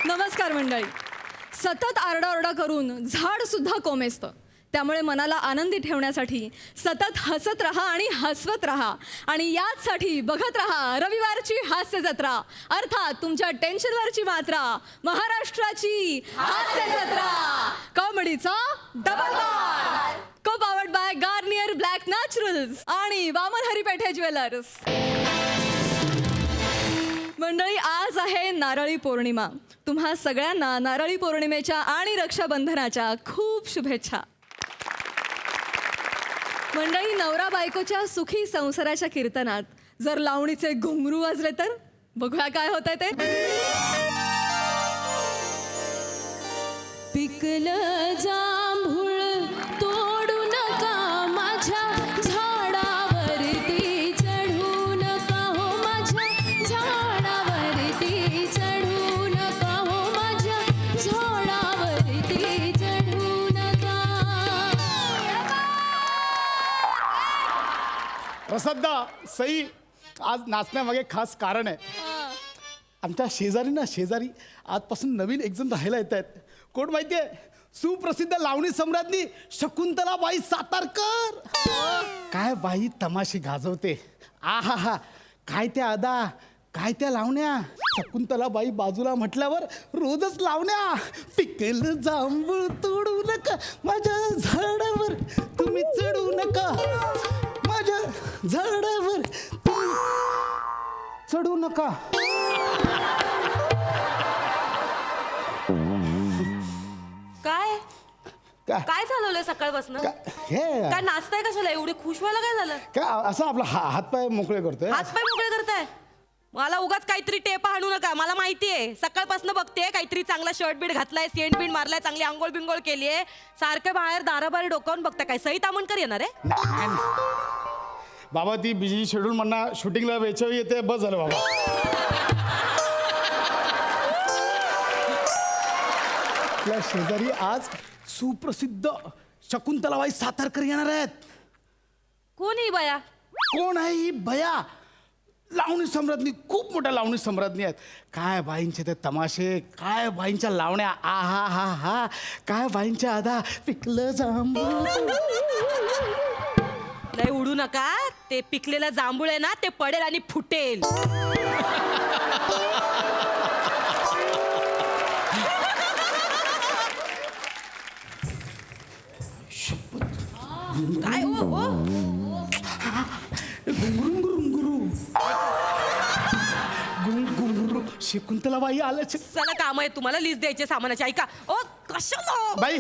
नमस्कार मंडळी. सतत आरडाओरडा करून झाड सुद्धा कोमेजतं. त्यामुळे मनाला आनंदी ठेवण्यासाठी सतत हसत राहा आणि हसवत राहा. आणि याचसाठी बघत राहा रविवारची हास्य जत्रा, अर्थात तुमच्या टेन्शनवरची मात्रा, महाराष्ट्राची हास्य जत्रा, कॉमेडीचा डबल बार. को powered by Garnier black Naturals आणि वामन हरिपेठे ज्वेलर्स. मंडळी, आज आहे नारळी पौर्णिमा. तुम्हा सगळ्यांना नारळी पौर्णिमेच्या आणि रक्षाबंधनाच्या खूप शुभेच्छा. मंडळी, नवरा बायकोच्या सुखी संसाराच्या कीर्तनात जर लावणीचे घुंगरू वाजले तर बघूया काय होतंय ते. पिकलं जांभूळ तोडू नका, माझ्या झाडावरती चढू नका हो, माझ्या झाडावरती चढू नका हो, माझ्या झाडावरती चढू नका. प्रसादा सई, आज नाचण्यामागे खास कारण आहे. आमच्या शेजारी आजपासून नवीन एक जण राहायला येत आहेत. कोण माहितीये? सुप्रसिद्ध लावणी सम्राज्ञी शकुंतलाबाई सातारकर. काय बाई तमाशे गाजवते. आहा हा, काय त्या अदा, काय त्या लावण्या. शकुंतलाबाई बाजूला म्हटल्यावर रोजच लावण्या. पिकलं जांभूळ तोडू नका, माझ्या झाडावर तुम्ही चढू नका, माझ्या झाडावर तुम्ही चढू नका. काय काय काय चालवलंय सकाळपासून? हे काय नाचताय कशाला? एवढे खुश व्हायला काय झालं? काय असं आपला हातपाय मोकळे करतोय. हातपाय मोकळे करताय? मला उगाच काहीतरी टेप हाणू नका. मला माहितीये सकाळपासून बघते काहीतरी चांगला शर्ट बीट घातलाय, सेंट बीट मारलाय, चांगली आंघोळ बिंगोळ केलीये, सारखं बाहेर दाराबाहेर डोकावून बघता. काय सई तामणकर येणार आहे? बाबा ती बिझी शेड्यूल म्हणा, शूटिंगला वेचवी येते, बस झालं बाबा. आपल्या शेजारी आज सुप्रसिद्ध शकुंतलाबाई सातारकर येणार आहेत. कोण ही बाया? कोण आहे ही बया? लावणी सम्राज्ञी, खूप मोठ्या लावणी सम्राज्ञी आहेत. काय बाईंचे ते तमाशे, काय बाईंच्या लावण्या, आ हा हा हा, काय बाईंच्या आधा. पिकलं जांभूळ. लय उडू नका. ते पिकलेलं जांभूळ आहे ना, ते पडेल आणि फुटेल. काय हो हो? गुंगुरू शकुंतलाबाई आल्या. चला काम आहे तुम्हाला, लिस्ट द्यायचे सामानाची. ऐका ओ, कशाला बाई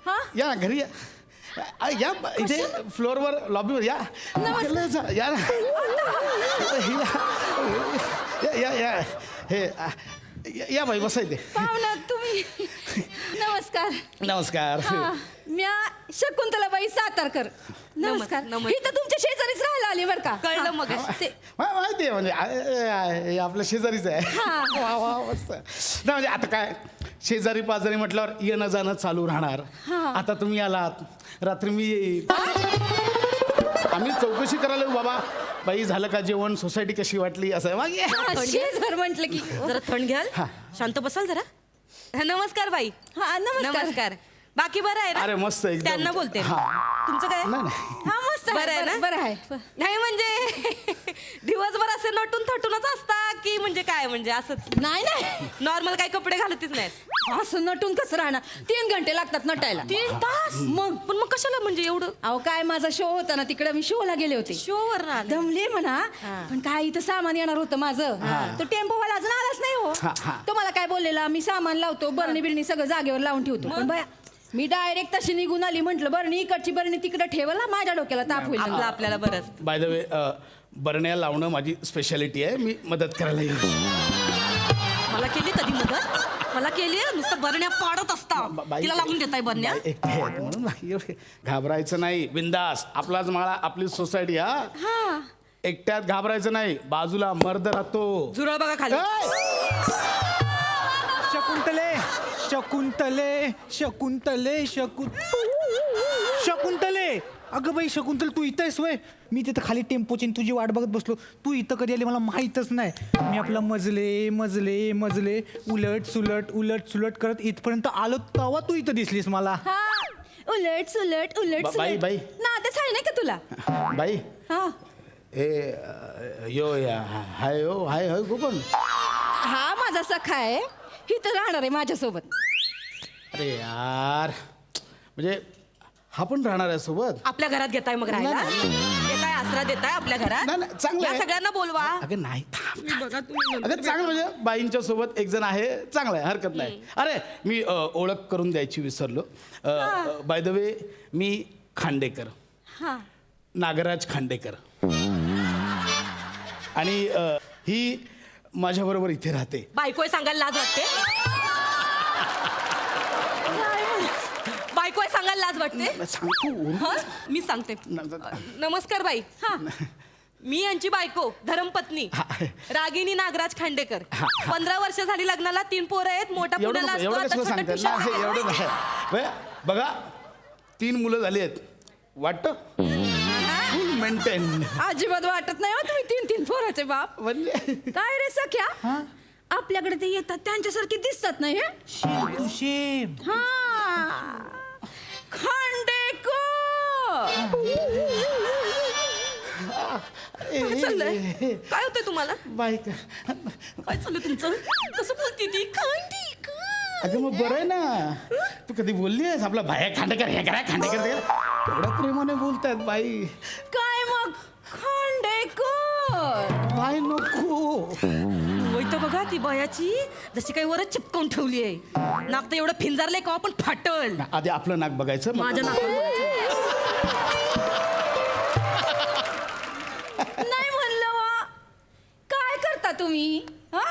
हा? या घरी या. या इथे फ्लोअरवर लॉबीवर या. या ना. या या हे या बाई, बसा इथे. पाहुणा तुम्ही. नमस्कार. नमस्कार. म्या शकुंतलाबाई सातारकर. नमस्कार. नमस्कार. ही तर तुमच्या शेजारीच राहायला आली बरं का. कळलं मग. माहिती आहे म्हणजे हे आपल्या शेजारीच आहे. वा वा मस्त. नाही म्हणजे आता काय, शेजारी पाजारी म्हटल्यावर येणं जाणं चालू राहणार. आता तुम्ही आलात, रात्री मी येईल. आम्ही चौकशी करायला येऊ. बाबा बाई झालं का जेवण, सोसायटी कशी वाटली, असं मग ये. शेजार म्हटलं की. जरा थंड घ्याल, शांत बसाल जरा. नमस्कार बाई. हा नमस्कार. नमस्कार. बाकी बरं आहे ना? अरे मस्त एकदम. त्यांना बोलते. हा. तुमचं काय? नाही नाही. हा मस्त बरं आहे ना? बरं आहे. नाही म्हणजे दिवसभर असे नटून थटूनच असता की म्हणजे काय, म्हणजे असंच नाही नाही, नॉर्मल काही कपडे घालतच नाहीत? असं नटून कसं राहणार? 3 घंटे लागतात नटायला. 3 तास? मग पण मग कशाला म्हणजे एवढं? अहो काय, माझा शो होता ना तिकडे, मी शोला गेले होते. शोवर ना दमले म्हणा. पण काय इथं सामान येणार होतं माझं. तो टेम्पोवाला अजून आलाच नाही हो. तो मला काय बोललेला, मी सामान लावतो, बरणी बिरणी सगळं जागेवर लावून ठेवतो. पण बाया, मी डायरेक्ट तशी निघून आली. म्हटलं बरणी इकडची बरणी तिकडे ठेवला, माझ्या डोक्याला ताप होईल. आपल्याला बरंच. बाय द वे, बरण्या लावणं माझी स्पेशालिटी आहे. मी मदत करायला येईल. मला केली कधी मदत? मला केली? नुसतं बरण्या पाडत असता. तिला लावून देताय बरण्या? एकटे आहेत म्हणून बाई एवढे घाबरायचं नाही. बिंदास, आपलाच माळा, आपली सोसायटी. हा, एकट्यात घाबरायचं नाही. बाजूला मर्द राहतो. झुरळ बघा खाली. शकुंतले शकुंतले शकुंतले शकुंतले, अगं बाई शकुंतल, तू इथं आहेस वय? मी तिथं खाली टेम्पोची तुझी वाट बघत बसलो. तू इथं कधी आली मला माहीतच नाही. मी आपला मजले मजले मजले उलट सुलट करत इथपर्यंत आलो, तेव्हा तू इथं दिसलीस मला. हा उलट सुलट उलट बाई, सुलट बाई. नादच आहे नाही का तुला? बाई हा यो या हाय हो हाय हाय गोपन. हा माझा सखा आहे, ही तर राहणार आहे माझ्यासोबत. अरे यार, म्हणजे हा पण राहणार आहे सोबत. आपल्या घरात घेताय मग राहायला? नाही, देताय आसरा देताय आपल्या घरात? नाही, नाही, चांगलं या आहे. सगळ्यांना बोलवा. अगं नाही थांब. बघा तुम्ही अगं चांगलं म्हणजे बाईंच्या सोबत एक जण आहे, चांगलं आहे, हरकत नाही. अरे मी ओळख करून द्यायची विसरलो. बाय द वे मी खांडेकर, हा नागराज खांडेकर. आणि ही माझ्याबरोबर इथे राहते. बायकोय सांगायला लाज वाटते? बायकोय सांगायला लाज वाटते? सांगतो हं? मी सांगते. नमस्कार बाई. हा मी यांची बायको धर्मपत्नी रागिनी नागराज खांडेकर. 15 वर्ष झाली लग्नाला, 3 पोरं आहेत. मोठा एवढं पुण्याला असतो, एवढं आता कसं छोटा सांगतात खिशात ना, आहे. एवढं नाही. बया, बघा 3 मुलं झाली आहेत, वाटतं फुल मेंटेन. अजिबात वाटत नाही हो तुम्ही 3 पोराचे बाप. म्हणजे काय रे सख्या, आपल्याकडे ते येतात त्यांच्यासारखे दिसतात नाही हे? तू शेम. हा खांडेकर. काय चाललंय? काय होतंय तुम्हाला? बाई काय चाललंय तुमचं? कसं बोलती ती? खांडेकर. अगं मग बरं आहे ना, तू कधी बोलली आहेस आपला भाया खांडेकर हे करा खांडेकर ते करा? एवढ्या प्रेमाने बोलतायत बाई. काय मग खांडेकर? बाई नको. होय तर बघा ती बयाची जशी काही वरच चिपकवून ठेवली आहे. नाक तर एवढं फिंजारलंय का आपण फाटल. आधी आपलं नाक बघायचं मग. माझ्या नाकावर नाही म्हणलं वा. काय करता तुम्ही? हा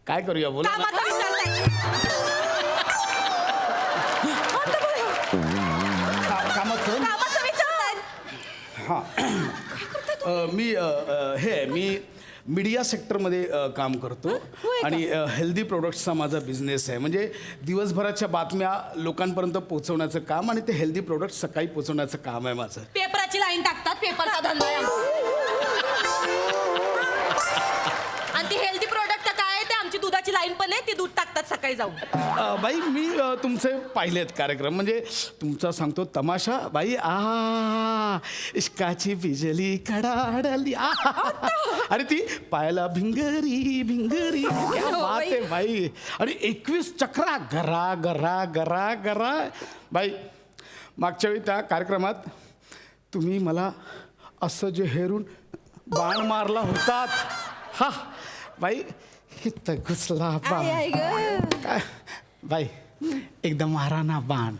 काय करूया बोला ना. कामाचा विचार नाही. कामाचं कामाचा विचार नाही. मी मीडिया सेक्टरमध्ये काम करतो. आणि हेल्दी प्रोडक्ट्सचा माझा बिझनेस आहे. म्हणजे दिवसभराच्या बातम्या लोकांपर्यंत पोहोचवण्याचं काम आणि ते हेल्दी प्रोडक्ट्स सकाळी पोहोचवण्याचं काम आहे माझं. पेपराची लाईन टाकतात, पेपरचा धंदा आहे आमचा. आणि ती हेल्दी प्रोडक्ट काय आहे, ते आमची दुधाची लाईन पण आहे, ती दूध टाकतात सकाळी जाऊन. बाई मी तुमचे पाहिलेत कार्यक्रम, म्हणजे तुमचा सांगतो तमाशा बाई. इश्काची बिजली कडाडली. आणि ती पायाला भिंगरी भिंगरी, क्या बात आहे बाई. आणि 21 चक्रा गरा गरा गरा गरा. बाई मागच्या वेळी त्या कार्यक्रमात तुम्ही मला असं जे हेरून बाण मारला होतात, हा बाई इथं घुसला बाण. आई ग. काय बाई एकदम मारा ना बाण,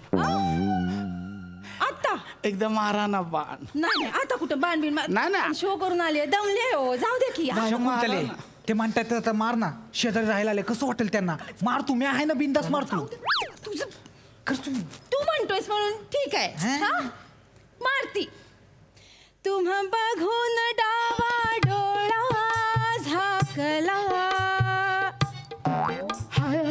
आता एकदम मारा ना बाण. नाही आता कुठं बाण नाही, नाही. शो करून आले, दमले हो, जाऊ दे की. शकुंतले, ते म्हणतात आता मार ना. शेजारी राहायला आले कसं वाटेल त्यांना. मार तू, मी आहे ना, बिंदास मार तू. तुझं कर तू. तू म्हणतोयस म्हणून ठीक आहे. हा? हा? मारती. तुम्हा बघून डावा डोळा झाकला. हाय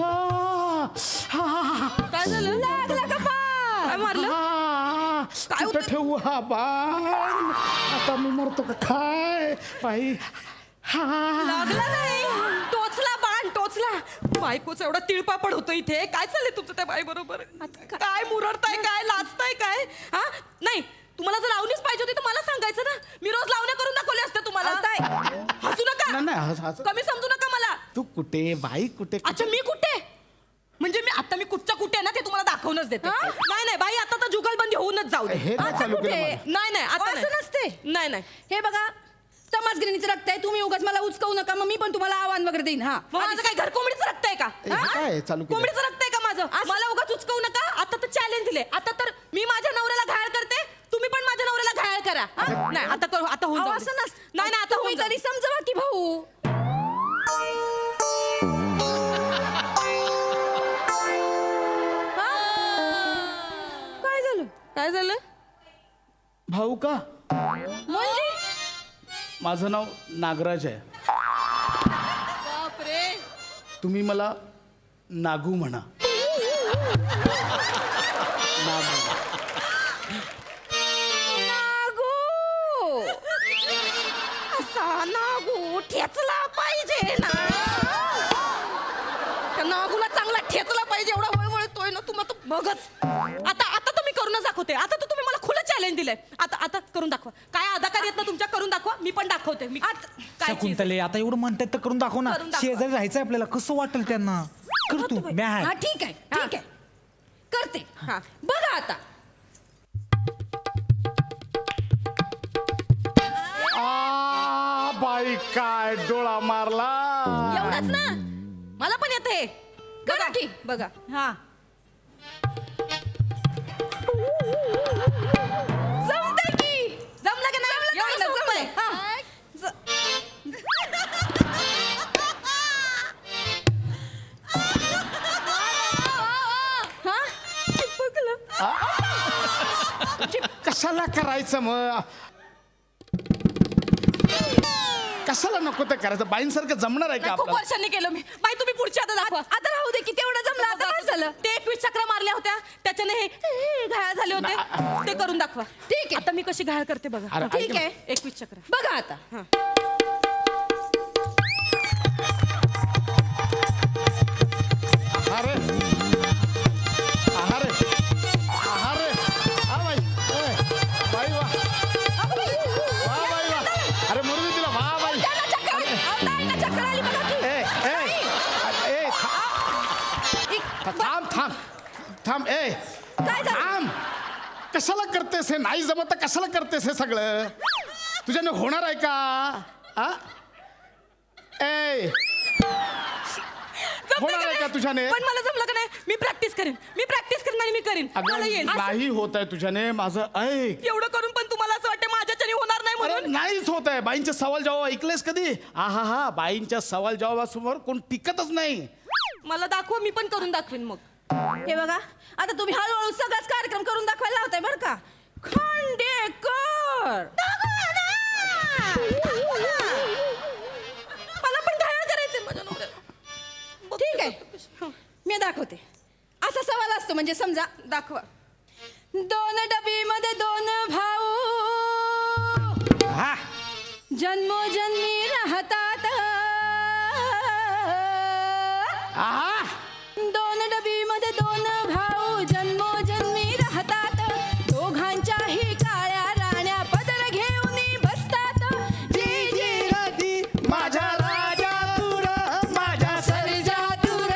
काय झालं? लागला का काय पाय? मारलं? काय कुठं होतं? ठेवू हा बाण? आता मी मरतो का काय बाई? लागला नाही, टोचला बाण, टोचला. बायकोचा एवढा तिळपापड होतो इथे. काय चाललंय तुमचं त्या बाई बरोबर? काय मुरडताय, काय लाजताय काय? हा नाही, तुम्हाला जर लावणीच पाहिजे होती तर मला सांगायचं ना. मी रोज लावण्या करून दाखवले असते तुम्हाला. हसू नका, नाही कमी समजू नका मला. तू कुठे बाई कुठे? अच्छा मी कुठे? म्हणजे मी कुठच्या कुठे आहे ना ते तुम्हाला दाखवूनच देते. नाही नाही बाई, आता तर जुगलबंदी होऊनच जाऊ दे. हे नाही आता चालू केलं कुठे? मला. नाही नाही आता असं नाही. नसते. नाही नाही. हे बघा, तमासगिरीचं रक्त आहे. तुम्ही उगाच मला उचकवू नका, मग मी पण तुम्हाला आव्हान वगैरे देईन. हा मग माझं काय घर कोंबडीचं रक्त आहे का? हे काय चालू केलं? कोंबडीचं रक्त आहे का माझं? मला उगाच उचकवू नका. आता तर चॅलेंज दिले. आता तर मी माझ्या नवऱ्याला घायल करते, तुम्ही पण माझ्या नवऱ्याला घायल करा. हा? नाही आता करू, आता होऊन अहो, जाऊ असं दे. नसतं. नाही नाही आता तुम्ही होऊन जाऊ तरी दे. समजवा की भाऊ. काय झालं? काय झालं? भाऊ का? म्हणजे माझं नाव नागराज आहे. बापरे. तुम्ही मला नागू म्हणा. नागू. नागू ठेचला पाहिजे ना, त्या नागूला चांगला ठेचला पाहिजे, एवढा वळवळतोय ना, तुम्हाला तर बघच. आता आता तर मी करूनच दाखवते. आता तर तुम्ही मला खुलं चॅलेंज दिलंय. आता करून दाखवा. काय अदाकार येत ना तुमच्या, करून दाखवा. मी पण दाखवते. मी काय चीज आहे? शकुंतले आता एवढं म्हणतात तर करून दाखव ना. करून दाखवा. शेजारी राहायचंय आपल्याला, कसं वाटेल त्यांना. कर तू, मी आहे. हा ठीक आहे ठीक आहे करते. हा. बघा आता बाई काय डोळा मारला. एवढंच ना, मला पण येते. करा की. बघा. हा, जमतंय की. जमलं का नाही? जमलं एवढं ना, सोपं आहे. जमलं. हा. हा? चिपकलं. कशाला करायचं मग, कशाला नको ते करायचं. बाईंसारखं जमणार आहे का खूप आपल्याला. वर्षांनी केलं मी. बाई तुम्ही पुढची आता दाखवा. आता राहू दे की, तेवढं जमलं. आता काय झालं? ते 21 चक्रा मारल्या होत्या, त्याच्याने हे घायल झाले होते. ते करून दाखवा. ठीक आहे. आता मी कशी घायल करते बघा. अरे, ठीक ऐक ना. आहे 21 चक्र. बघा आता. अरे अरे अरे हा बाई ओय. बाई वा वा बाई वा. अरे मुरली तिला वा बाई. त्याला चक्कर आली. अहो, ताईला चक्कर आली बघा की. ए थांब थांब थांब. काय झालं? थांब. कशाला करतेस हे, नाही जमत तर कशाला करतेस हे सगळं. तुझ्याने होणार आहे का. आ? ए जमतंय होणार आहे का नाही? तुझ्याने. पण मला जमलं का नाही, मी प्रॅक्टिस करेन. मी प्रॅक्टिस करेन आणि मी करीन. मला येईल. अगं नाही होत आहे तुझ्याने. माझं ऐक. एवढं करून पण तुम्हाला असं वाटतं माझ्याच्याने होणार नाही अरे म्हणून. नाहीच होत आहे. बाईंचे सवाल जवाब ऐकलेस कधी. हा बाईंच्या सवाल जवाबासमोर कोण टिकतच नाही. मला दाखवा, मी पण करून दाखवेन मग. हे बघा आता तुम्ही हळूहळू सगळाच कार्यक्रम करून दाखवायला लावताय बरं का. खांडेकर मला पण घायल करायचंय माझ्या नवऱ्याला. ठीक आहे मी दाखवते. असा सवाल असतो म्हणजे समजा दाखवा. 2 डबीमध्ये 2 भाऊ हा जन्मोजन्मी राहतात. आहा 2 डबीमध्ये 2 भाऊ जन्मोजन्मी राहतात. दोघांच्याही काळ्या राण्या पदर घेऊन बसतात. जी जी राधी माझ्या राजा तुर माझ्या सर्जा तुर.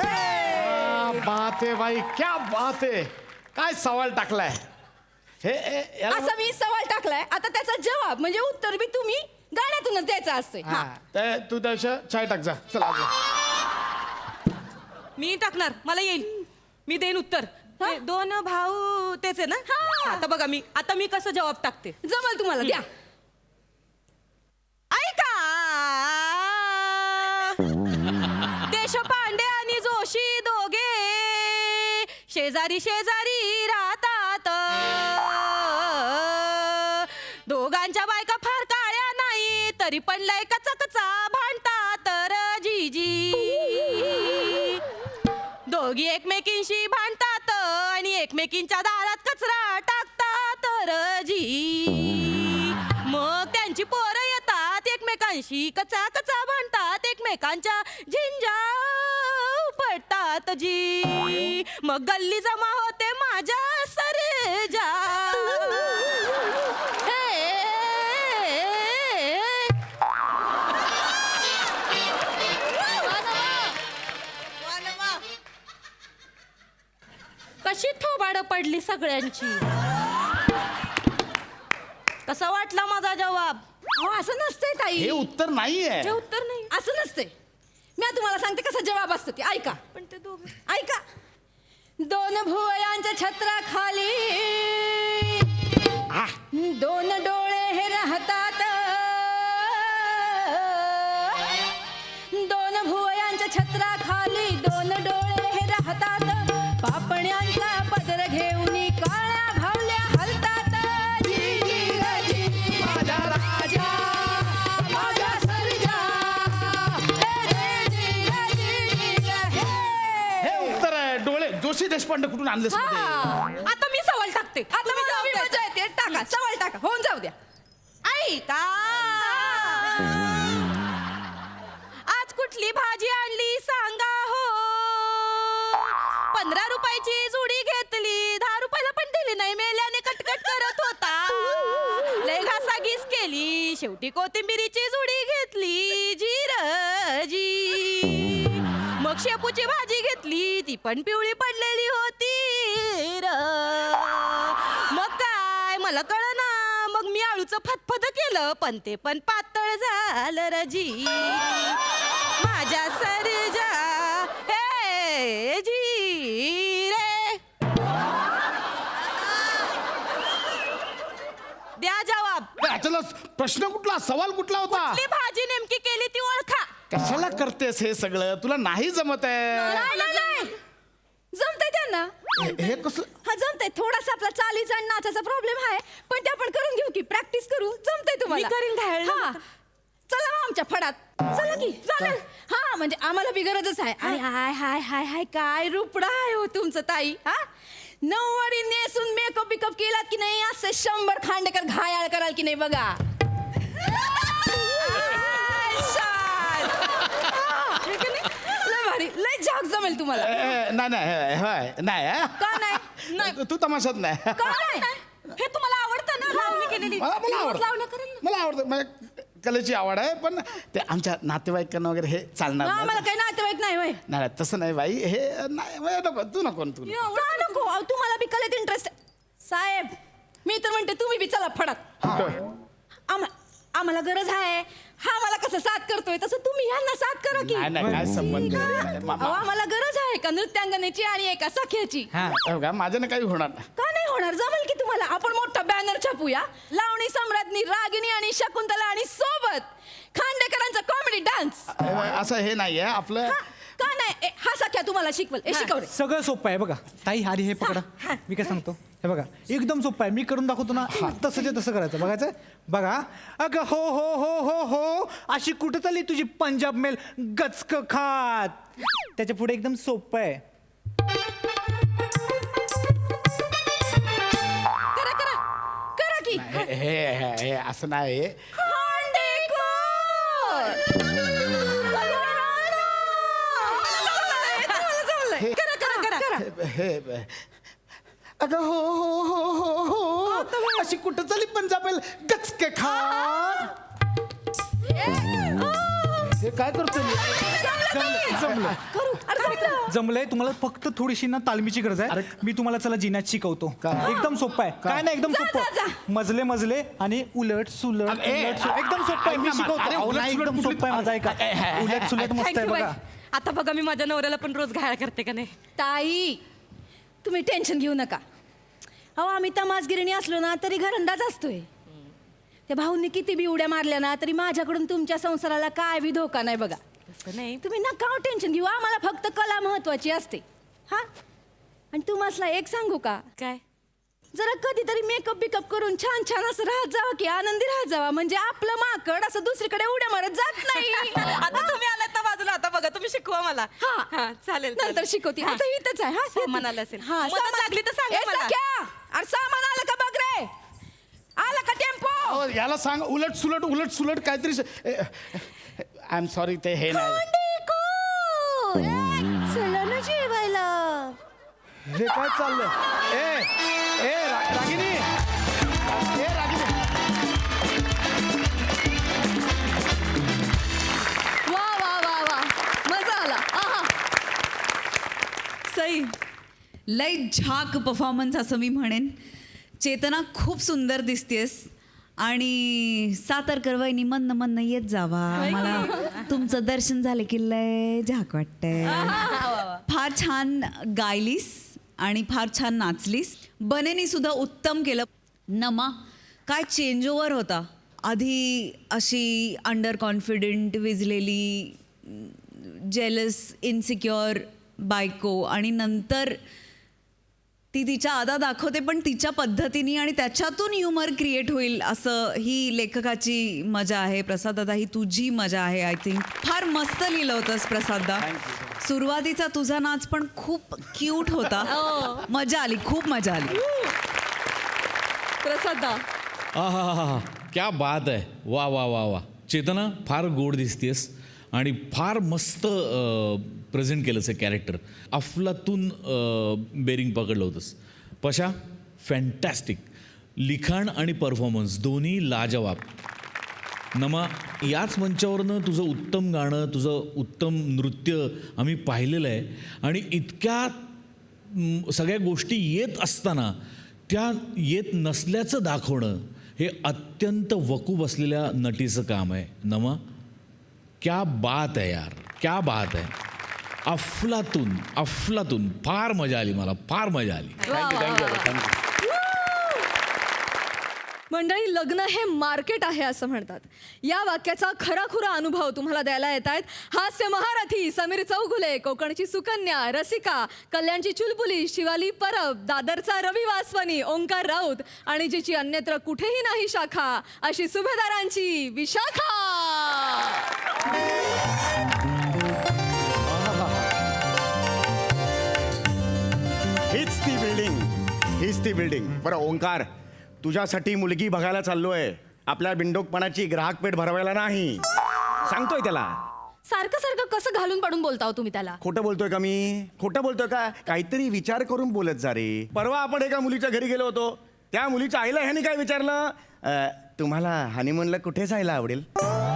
क्या बात आहे बाई, क्या बात आहे. काय सवाल टाकलाय हे याला असा मी सवाल टाकलाय. आता त्याचा जवाब म्हणजे उत्तर बी तुम्ही गाण्यातूनच द्यायचं असते. हा, ते तू त्याच्या चाय टाक जा. चला मी टाकणार, मला येईल. मी देईन उत्तर. ते 2 भाऊ तेच आहे ना. हा. आता मी कसं जवाब टाकते. जमल तुम्हाला द्या. ऐका, देशपांडे आणि जोशी दोघे शेजारी शेजारी राहतात. दोघांच्या बायका फार काळ्या नाही, तरी पण लय कचा भांडतात. तर जीजी दोघी एकमेकींशी भांडतात आणि एकमेकींच्या दारात कचरा टाकतात. तर जी मग त्यांची पोरं येतात, एकमेकांशी कचा भांडतात, एकमेकांच्या झिंजा पडतात. जी मग गल्ली जमा होते माझ्या सरजा. कशी थोबाड पडली सगळ्यांची. कसा वाटला माझा जवाब. अहो, असं नसतंय ताई. हे उत्तर नाहीये. हे उत्तर नाही. असं नसतंय. मी आता तुम्हाला सांगते कसा जवाब असतो ते ऐका. पण ते दोघं ऐका. 2 भुवयांच्या छत्राखाली 2 डोळे हे राहतात. 2 भुवयांच्या छत्राखाली 2 डोळे हे राहतात. पापण्यांचा पदर घेऊन काळ्या भावल्या हलतात. जी जी ग जी जी माझा राजा माझा सर्जा. हे रे जी ग जी जी ग हे. हे उत्तर आहे. डोळे जोशी देशपांडे कुठून आणलेस मध्ये. हा. आता मी सवाल टाकते. टाकते आता तुम्ही मला जबाब बी द्यायचा. मजा येते टाका सवाल टाका होऊन जाऊ द्या ऐका आज कुठली भाजी आणली सांगा हो 15 रुपयाची जुडी घेतली 10 रुपयाला पण दिली नाही मेल्याने कटकट करत होता लय घासाघीस केली शेवटी कोथिंबिरीची जुडी घेतली जी मग शेपूची भाजी घेतली ती पण पिवळी पडलेली होती र मग काय मला कळना मग मी आळूचं फतफत केलं पण ते पण पातळ झालं रजी माझ्या सरजा हे जी रे द्या जवाब ह्याच्याला प्रश्न कुठला सवाल कुठला होता ती भाजी नेमकी केली ती ओळखा कशाला करतेस हे सगळं तुला नाही जमत आहे नाही जमतंय त्यांना हे कसं हा जमतंय थोडासा आपला चालीचा आणि नाचाचा प्रॉब्लेम आहे पण ते आपण करून घेऊ की प्रॅक्टिस करू जमतंय तुम्हाला मी करीन घायल हा. चला मग आमच्या फडात चला की चालेल हा म्हणजे आम्हाला बी गरजच आहे आणि हाय हाय हाय हाय काय रुपडा आहे हो तुमचं ताई हा नऊवारी नेसून मेकअप बिकअप केलात की नाही असे 100 खांडेकर घायाळ कराल की नाही बघा आय, शान. हा, हे की नाही? लय भारी लय झाक जमेल तुम्हाला नाही का नाही तू तमाशात नाही का नाही हे तुम्हाला आवडतं ना लावणी केलेली मला लावणं आवडतं करेल ना. मला आवडतं म्हणजे कलेची आवड आहे पण ते आमच्या नातेवाईकांना वगैरे हे चालणार मला नाही काही नातेवाईक नाही होय नाही तसं नाही बाई हे नाही नको तू नको का नको अहो, तुम्हाला बी कलेत इंटरेस्ट साहेब मी तर म्हणते तुम्ही बी चला फडात आम्हाला गरज आहे हा मला कसं साथ करतोय तसं तुम्ही यांना साथ करा की नाही काय संबंध आहे? अहो, आम्हाला गरज आहे का नृत्यांगनेची आणि एका सख्याची बघा माझ्यानं काही होणार नाही का नाही होणार जमेल की तुम्हाला आपण मोठा बॅनर छापूया लावणी सम्राज्ञी रागिनी आणि शकुंतला आणि सोबत खांडेकरांचा कॉमेडी डान्स असं हे नाहीये आपलं का नाही हा सख्या तुम्हाला शिकवल शिकवले सगळं सोपं आहे बघा ताई आधी हे पकडा मी काय सांगतो हे बघा एकदम सोपं आहे मी करून दाखवतो ना तसंच्या तसं करायचं बघायचं बघा अगं हो हो हो हो हो अशी कुठं चालली तुझी पंजाब मेल गचक खात त्याच्या पुढे एकदम सोपं आहे करा करा करा की हे असं नाही करा करा करा करा हे अगं हो हो हो हो हो अशी कुठं चालली पंजाबेल गचके खा हे काय करतो जमलं करू अरे जमलं. जमलंय तुम्हाला फक्त थोडीशी ना तालमीची गरज आहे मी तुम्हाला चला जिन्यात शिकवतो एकदम सोपं आहे काय नाही एकदम जा, जा, सोपं मजले मजले आणि उलट सुलट एकदम सोपं आहे मी शिकवतो उलट एकदम सोपं आहे माझा ऐका उलट सुलट मस्त Thank आहे you, बघा बाई. आता बघा मी माझ्या नवऱ्याला पण रोज घायल करते का नाही ताई तुम्ही टेन्शन घेऊ नका अहो आम्ही तमासगिरीने असलो ना तरी घरंदाज असतोय त्या भाऊंनी किती बी उड्या मारल्या ना तरी माझ्याकडून तुमच्या संसाराला काय बी धोका नाही बघा तसं नाही तुम्ही नका टेन्शन घेऊ आम्हाला फक्त कला महत्वाची असते हा आणि तुम्हाला एक सांगू का काय जरा कधीतरी मेकअप बिकअप करून छान छान असं राहत जावं की आनंदी राहत जावा म्हणजे आपलं माकड असं दुसरीकडे उड्या मारत जात नाही आता तुम्ही आलात ना बाजूला आता बघा तुम्ही शिकवा मला हा चालेल नंतर शिकवते हा. आता इथंच आहे हा सामान आलं असेल. हा मदत सामान लागली तर सांगा ए, मला. सख्या! अरे सामान आलं का बघ रे आलं का टेम्पो याला सांग उलट सुलट काहीतरी आय एम सॉरी ते हे नाही चला ना जेवायला हे काय चाललंय रागिनी वा वा वा वा मजा आला आहा सई लय झाक परफॉर्मन्स असं मी म्हणेन चेतना खूप सुंदर दिसतेस आणि सातारकर वहिनी मन येत जावा मला तुमचं दर्शन झालं की लय झाक वाटतंय फार छान गायलीस आणि फार छान नाचलीस बनेनी सुद्धा उत्तम केलं नमा काय चेंज ओव्हर होता आधी अशी अंडर कॉन्फिडेंट विजलेली जेलस इनसिक्युअर बायको आणि नंतर ती तिच्या आदा दाखवते पण तिच्या पद्धतीने आणि त्याच्यातून ह्युमर क्रिएट होईल असं ही लेखकाची मजा आहे प्रसाद दादा ही तुझी मजा आहे आय थिंक फार मस्त लिहिलं होतंस प्रसाददा सुरुवातीचा तुझा नाच पण खूप क्यूट होता मजा आली खूप मजा आली प्रसादा. हा क्या बात आहे. वा वा वा वा. चेतना फार गोड दिसतेस आणि फार मस्त प्रेझेंट केलंस हे कॅरेक्टर. अफलातून बेरिंग पकडलं होतंस. पशा फॅन्टॅस्टिक. लिखाण आणि परफॉर्मन्स दोन्ही लाजवाब. नमा, याच मंचावरनं तुझं उत्तम गाणं, तुझं उत्तम नृत्य आम्ही पाहिलेलं आहे आणि इतक्या सगळ्या गोष्टी येत असताना त्या येत नसल्याचं दाखवणं हे अत्यंत वकूफ असलेल्या नटीचं काम आहे. नमा, क्या बात आहे यार, क्या बात आहे. अफलातून अफलातून. फार मजा आली मला, फार मजा आली. थँक्यू. मंडळी, लग्न हे मार्केट आहे असं म्हणतात. या वाक्याचा खराखुरा अनुभव तुम्हाला द्यायला येत आहेत हास्य महारथी समीर चौगुले, कोकणची सुकन्या रसिका, कल्याणची चुलबुली शिवाली परब, दादरचा रवी वासवानी ओंकार राऊत आणि जिची अन्यत्र कुठेही नाही शाखा अशी सुभेदारांची विशाखा. हीच ती बिल्डिंग. बरं ओंकार, तुझ्यासाठी मुलगी बघायला चाललोय. आपल्या बिंडोकपणाची ग्राहक पेठ भरवायला नाही. सांगतोय त्याला. सारखं सारखं कसं घालून पाडून बोलता हो तुम्ही त्याला? खोटं बोलतोय का मी? खोटं बोलतोय का? काहीतरी विचार करून बोलत जा रे. परवा आपण एका मुलीच्या घरी गेलो होतो. त्या मुलीच्या आईला ह्याने काय विचारलं? तुम्हाला हनीमूनला कुठे जायला आवडेल?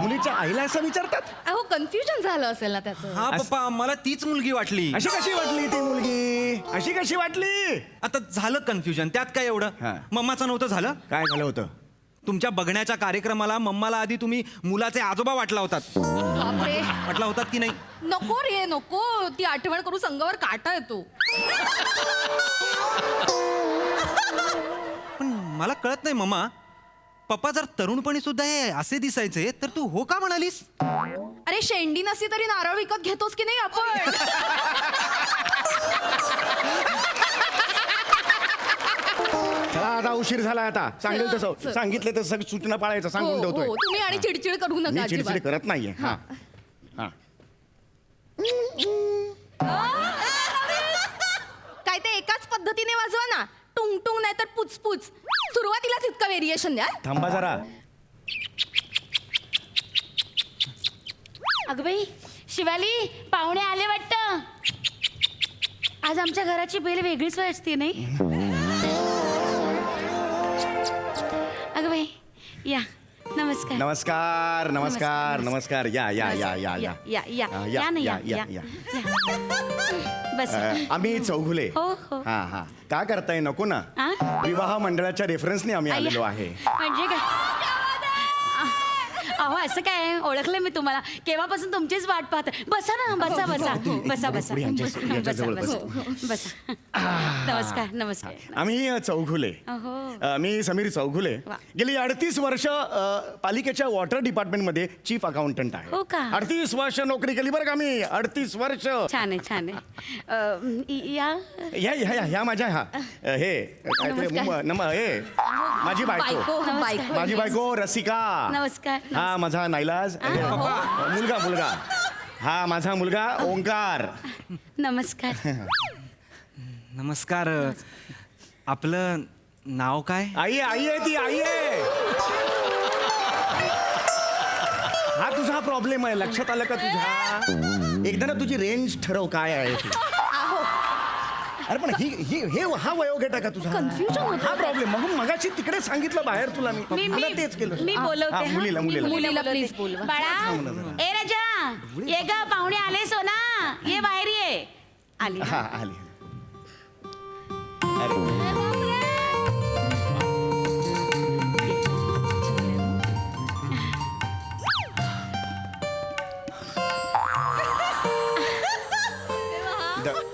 मुलीच्या आईला असं विचारतात? अहो, कन्फ्युजन झालं असेल ना त्याचं. हा पप्पा, मला तीच मुलगी वाटली. अशी कशी वाटली ती मुलगी? अशी कशी वाटली? आता झालं कन्फ्युजन, त्यात काय हा. एवढं? मम्माचं नव्हतं झालं? काय झालं होतं? तुमच्या बघण्याच्या कार्यक्रमाला मम्माला आधी तुम्ही मुलाचे आजोबा वाटला होतात. बापरे. वाटला होतात की नाही? नको रे नको, ती आठवण करू संगावर काटा येतो. पण मला कळत नाही मम्मा, पप्पा जर तरुणपणी सुद्धा हे असे दिसायचे तर तू हो का म्हणालीस? अरे शेंडी नसली तरी नारळ विकत घेतोस की नाही आपण? चला आता उशीर झाला. आता सांगेल चला, तसं चल. सांगितलं तसं सगळं सूचना पाळायचं सांगून हो, ठेवतोय. हो, तुम्ही आणि चिडचिड करू मी नका चिडचिड अजिबात. करत नाहीये. हा हा. काय ते एकाच पद्धतीने वाजवा ना. टुंग टुंग नाही तर पुचपुच. सुरुवातीलाच इतकं व्हेरिएशन द्या. थांबा जरा. अगं बाई, शिवाली, पाहुणे आले वाटतं. आज आमच्या घराची बेल वेगळीच वाजते नाही? अगं बाई, या. नमस्कार. नमस्कार नमस्कार नमस्कार. या या या या या या या या ना, या या या. बस. आम्ही चौघुले. हो, हो. हा हा. का करताय? नको ना. आ? विवाह मंडळाच्या रेफरन्सने आम्ही अय्या. आलेलो आहे. म्हणजे काय? अहो, असं काय, ओळखलं मी तुम्हाला. केव्हापासून तुमचीच वाट पाहत. बसा ना, बसा बसा बसा बसा पुढे यांच्या- बसा यांच्या जवळ बसा बसा. नमस्कार नमस्कार. आम्ही चौघुले. अहो. मी समीर चौघुले. वा. गेली 38 वर्ष पालिकेच्या वॉटर डिपार्टमेंटमध्ये चीफ अकाउंटंट आहे. हो का? 38 वर्ष नोकरी केली बरं का मी. 38 वर्ष. छान आहे छान आहे. या. ह्या ह्या ह्या ह्या माझ्या हा हे काय ते नमस्कार. हे माझी बायको. नमस्कार. माझी बायको रसिका. नमस्कार. हा माझा नाईलाज मुलगा मुलगा. हा माझा मुलगा ओंकार. नमस्कार. नमस्कार. आपलं नाव काय? आई आई आहे ती. आई आहे. हा तुझा प्रॉब्लेम आहे. लक्षात आलं का तुझ्या? एकदा ना तुझी रेंज ठरव काय आहे ती. अरे पण हे हा वयोगट आहे का तुझा? Confusion होतं. हा प्रॉब्लेम. मग मगाशी तिकडे सांगितलं बाहेर तुला मी. मला तेच केलं. मी बोलवते. हा, हा. मुलीला मी मुलीला. मुलीला बोलवते. please बोलवा. बाळा, ए राजा, ये ग, पाहुणे आले सोना. ये बाहेर ये. आली. हा आली. अरे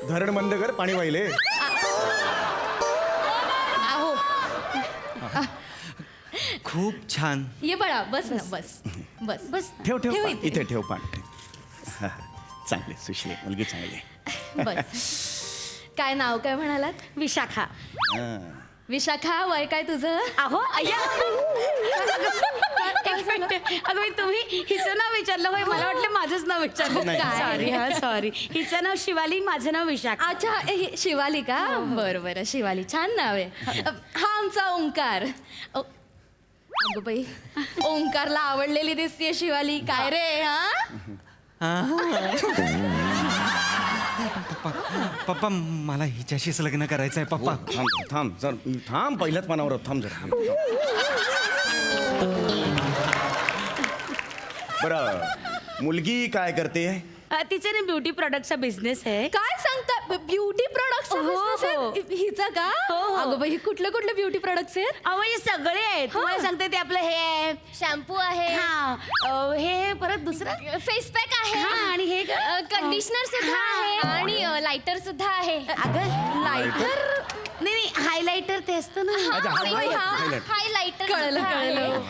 धरण बंद कर, पाणी वाहिले. आहो, खूप छान. ये बाळा, बस ना, बस बस बस. ठेव ठेव ठेव पान. इथे. इथे ठेव पान. हा, चांगले सुशले मुलगी चांगली. बस. काय नाव काय म्हणालात? विशाखा. हा. विशाखा, वय काय तुझं? अहो, अय्या. एक मिनिट. अगं बाई, तुम्ही हिचं नाव विचारलं होय, मला वाटलं माझंच नाव विचारलं. नाही. सॉरी हा सॉरी. हिचं नाव शिवाली, माझं नाव विशाखा. अच्छा शिवाली का बरं बरं शिवाली छान नाव आहे हा आमचा ओंकार अगं बाई ओंकारला आवडलेली दिसतीये शिवाली काय रे हा पप्पा मला हिच्याशीच लग्न करायचं आहे पप्पा. थांब पहिल्याच पानावर थांब जरा. बरं मुलगी काय करते? तिचे ना ब्युटी प्रोडक्टचा बिझनेस आहे. काय सांगता ब्युटी प्रोडक्ट्स हो. हिचं का हो. अगं बाई कुठले कुठले ब्युटी प्रोडक्ट्स आहेत अहो हे सगळे आहेत. तुम्हाला सांगते ते आपलं हे आहे, शॅम्पू आहे हा हे परत दुसरं फेस पॅक आहे हा आणि हे कंडिशनर सुद्धा आहे आणि लाइटर सुद्धा आहे अगं लायटर नाही हायलायटर ते असतं ना. हायलाइटर कळलं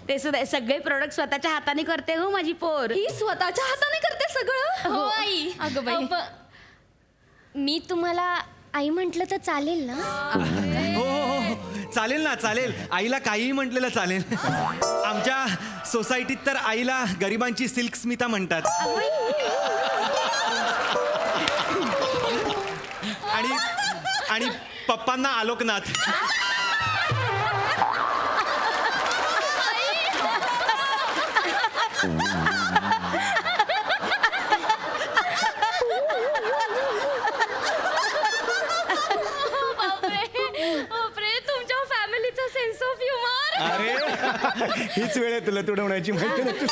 ते सुद्धा सगळे प्रोडक्ट स्वतःच्या हाताने करते हो माझी पोर. ही स्वतःच्या हाताने करते सगळं हो आई अगं बाई मी तुम्हाला आई म्हटलं तर चालेल ना? हो चालेल ना चालेल. आईला काहीही म्हटलेलं चालेल. आमच्या सोसायटीत तर आईला गरिबांची सिल्क स्मिता म्हणतात. आणि पप्पांना आलोकनाथ. बापरे तुमच्या फॅमिलीचा सेन्स ऑफ ह्युमर. अरे हीच वेळ आहे तुला तुडवण्याची माहिती नाही.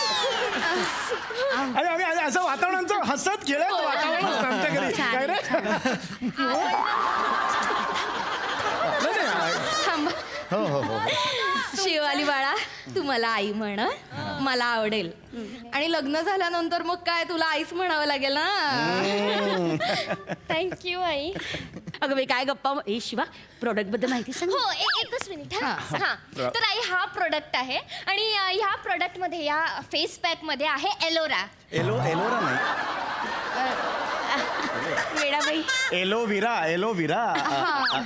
अरे आम्ही असं वातावरण आमचं हसत खेळत वातावरण असतं आमच्या घरी काय रे. हो. शिवाली बाळा तू मला आई म्हण मला आवडेल आणि लग्न झाल्यानंतर मग काय तुला आईच म्हणावं लागेल ना. थँक्यू आई. अगं बाई काय गप्पा ए शिवा प्रोडक्ट बद्दल माहिती सांग. हो एकच मिनिट हा तर आई हा प्रोडक्ट आहे आणि ह्या प्रोडक्ट मध्ये या फेस पॅक मध्ये आहे एलोरा. एलोरा नाही वेडाबाई एलोविरा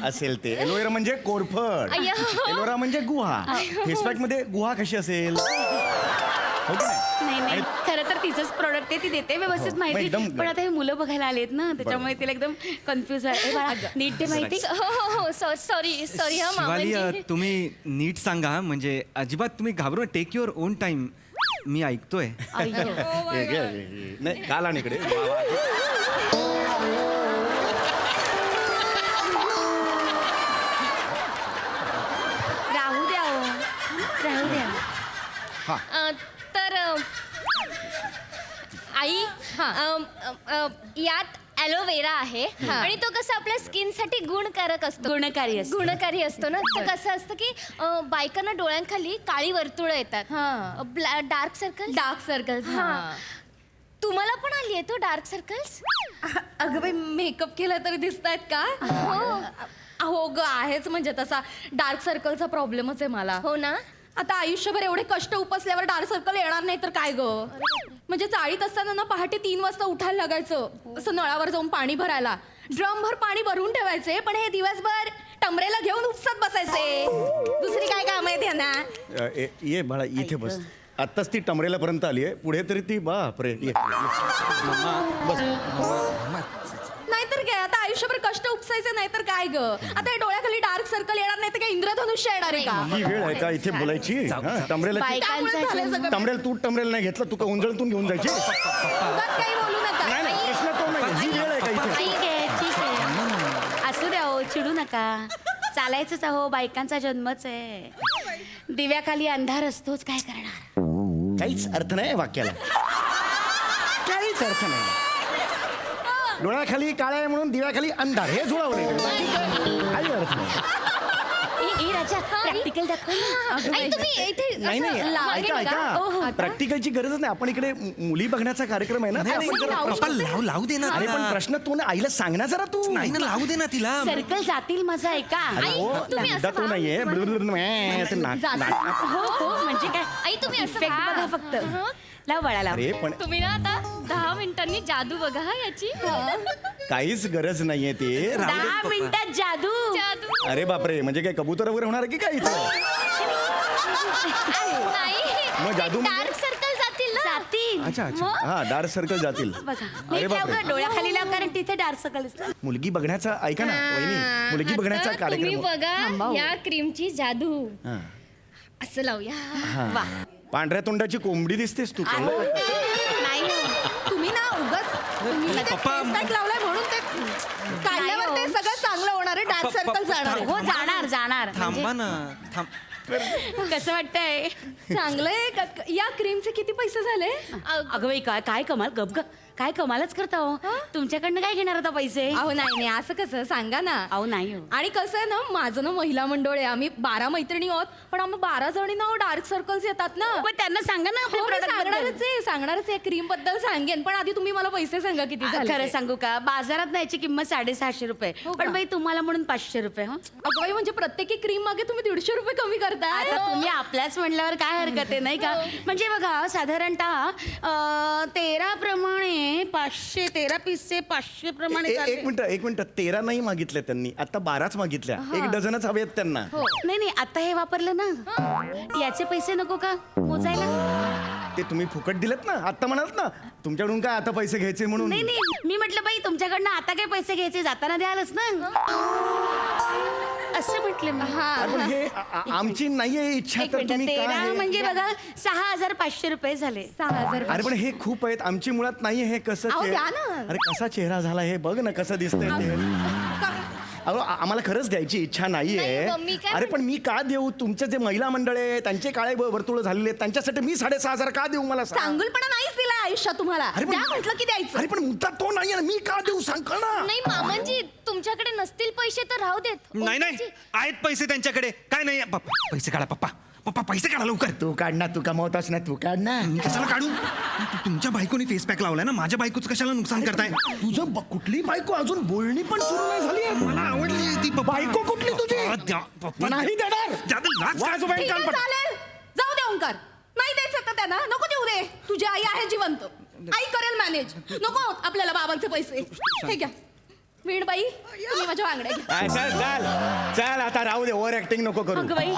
असेल ते. एलोवेरा म्हणजे कोरफड. अय्या. एलोरा म्हणजे गुहा. फेसपॅक मध्ये गुहा कशी असेल हो की नाही? नाही खरं तर तिचंच प्रोडक्ट आहे ती देते व्यवस्थित मग माहिती एकदम पण आता हे मुलं बघायला आलेत ना त्याच्यामुळे तिला एकदम कन्फ्युज आहे. नीट ते माहिती. हो सॉरी हा शिवाली मामांजी. तुम्ही नीट सांगा म्हणजे अजिबात तुम्ही घाबरू टेक युअर ओन टाइम. मी ऐकतोय. नाही काल आणि इकडे राहू द्या तर आई यात ॲलोवेरा आहे आणि तो कसं आपल्या स्किन साठी गुणकारक असतो. गुणकारी असतो ना. तर कसं असतं की बायकांना डोळ्यांखाली काळी वर्तुळं येतात डार्क सर्कल्स हा. तुम्हाला पण आली आहे तो डार्क सर्कल्स? अगं बाई मेकअप केला तरी दिसतायत का? हो ग आहेच म्हणजे तसा डार्क सर्कलचा प्रॉब्लेमच आहे मला. हो ना. आता आयुष्यभर एवढे कष्ट उपसल्यावर डार्क सर्कल येणार नाही तर काय ग. म्हणजे चाळीत असताना ना पहाटे 3 वाजता उठायला लागायचं असं नळावर जाऊन पाणी भरायला. ड्रमभर पाणी भरून ठेवायचे पण हे दिवसभर टमरेला घेऊन उपसत बसायचे. दुसरी काय काम आहेत यांना? ये बाळा इथे बस. आत्ताच ती टमरेला पर्यंत आली आहे पुढे तरी ती बापरे ये. बस नाहीतर काय आता आयुष्यभर कष्ट उपसायचे नाहीतर काय ग. आता हे डोळ्याखाली डार्क सर्कल येणार नाही तर काय इंद्रधनुष्य येणार आहे का? ही वेळ आहे का इथे बोलायची? टमरेला त्यामुळे झालंय सगळं. टमरेल तू टमरेल नाही घेतलं तू का उंजळतून घेऊन जायची? उगाच काही बोलू नका. नाही प्रश्न तो नाही. ही वेळ आहे का इथे? ठीक आहे असू द्या हो चिडू नका. चालायचंच अहो बायकांचा जन्मच आहे. दिव्याखाली अंधार असतोच काय करणार. काहीच अर्थ नाही वाक्याला. काहीच अर्थ नाही. डोळ्याखाली काळा आहे म्हणून दिव्याखाली अंधार हे जुळवले. काही अर्थ नाही. राजा प्रॅक्टिकल दाखव ना. आई तुम्ही इथे नाही मागे ऐका बघा. ऐका प्रॅक्टिकलची गरजच नाही. आपण इकडे मुली बघण्याचा कार्यक्रम आहे ना. आपण जरा पप्पा लावू दे ना अरे तिला. पण प्रश्न तू ना आईला सांग ना जरा तू. नाही ना लावू दे ना तिला. सर्कल जातील माझा ऐका. अरे हो तुम्ही असं मुद्दा तो नाहीये. ते हो म्हणजे काय आई तुम्ही असं Effect व्हा. बघा फक्त. लाव बाळा लाव. अरे पण तुम्ही ना आता 10 मिनिटांनी जादू बघा हा याची. काहीच गरज नाहीये ते. राहू दे 10 पप्पा. मिनिटात जादू. जादू. अरे बापरे म्हणजे काय कबूतर वगैरे होणार आहे की काय इथं? मग जादू म्हणजे? डार्क सर्कल जातील ना. जातील अच्छा अच्छा मग? हा डार्क सर्कल जातील बघा अरे नीट लाव बापरे गं, डोळ्याखाली लाव कारण तिथे डार्क सर्कल असतात. मुलगी बघण्याचा ऐका ना वहिनी मुलगी बघण्याचा आता तुम्ही कार्यक्रम बघा या क्रीमची जादू हा. असं लावूया. हा. पांढऱ्या तोंडाची कोंबडी दिसतेस तू नाही हो. तुम्ही ना उगाच तुम्ही ते पप्पा- face pack लावलाय म्हणून ते काढल्यावर ते सगळं चांगलं होणार आहे. डार्क सर्कल जाणार आहे. हो जाणार जाणार थांबा ना थांब म्हणजे कसं वाटतंय चांगलंय या क्रीमचे किती पैसे झाले? अगं बाई काय काय कमाल गप काय कमालच करता हो तुमच्याकडनं काय घेणार होता पैसे अहो नाही असं कसं सांगा ना. अहो नाही हो आणि कसं आहे ना माझं ना महिला मंडळ आहे. आम्ही 12 मैत्रिणी आहोत पण आम्ही 12 जणींना डार्क सर्कल्स येतात ना. पण त्यांना सांगा ना हो, मी सांगणारच आहे क्रीम बद्दल सांगेन पण आधी तुम्ही मला पैसे सांगा किती झाले खरं ते. सांगू का बाजारात न्यायची किंमत 650 रुपये हो पण का? बाई तुम्हाला म्हणून 500 रुपये हो अगं बाई म्हणजे प्रत्येकी क्रीम मागे तुम्ही 150 रुपये कमी करताय. आता तुम्ही आपल्याच म्हटल्यावर काय हरकत आहे नाही का म्हणजे बघा साधारणतः 13 प्रमाणे 500 13 पीसचे 500 प्रमाणे एक मिनिट 13 नाही मागितल्या त्यांनी आता 12च मागितल्या 1 डझनच हवे आहेत त्यांना नाही नाही आता हे वापरलं ना याचे पैसे नको का मोजायला ते तुम्ही फुकट दिलेत ना आता म्हणाल ना तुमच्याकडून काय आता पैसे घ्यायचे म्हणून नाही नाही मी म्हटलं बाई तुमच्याकडनं आता काय पैसे घ्यायचे जाताना द्यालच ना असं म्हटलं मी अरे पण हे आमची नाहीये इच्छा एक तर मिनिट तुम्ही 13 काय म्हणजे बघा 6500 रुपये झाले 6000 अरे पण हे खूप आहेत आमची मुळात नाहीये हे कसं अहो, द्या ना. अरे कसा चेहरा झाला हे बघ ना कसं दिसतंय ते अहो आम्हाला खरंच द्यायची इच्छा नाहीये नाही, मग मी काय अरे पण मी का देऊ तुमचे जे महिला मंडळ आहे त्यांचे काळे वर्तुळ झालेले आहेत त्यांच्यासाठी मी 6500 का देऊ मला सांग चांगुलपणा नाहीच दिला आयुष्यात तुम्हाला. अरे पण- द्या म्हटलं की द्यायचं. अरे पण मुद्दा तो नाही आहे ना मी का देऊ सांग ना नाही मामांजी तुमच्याकडे नसतील पैसे तर राहू देत. नाही नाही आहेत पैसे त्यांच्याकडे काय नाही पप्पा पैसे काढा पप्पा पप्पा पैसे काढा लवकर तू काढ ना तू कमावतास ना तू काढ ना मी कशाला काढू तुमच्या बायकोनी फेस पॅक लावलाय ना माझ्या बायकोचं कशाला नुकसान करताय तुझं कुठली बायको अजून बोलणी पण सुरू नाही झाली आहे. मला आवडली ती पप्पा. बायको कुठली तुझी? पप्पा नाही देणार जादू लाज काय? वाजू बाई ठीक आहे, कानपट. चालेल जाऊ दे ओंकार नाही द्यायचं तर त्यांना नको देऊ दे. तुझी आई आहे जिवंत आई करेल मॅनेज. नको आपल्याला बाबांचे पैसे हे घ्या वीणबाई तुम्ही माझ्या वांगड्या घ्या. चल चल चल आता राहू दे ओव्हर ऍक्टिंग नको करू अगं बाई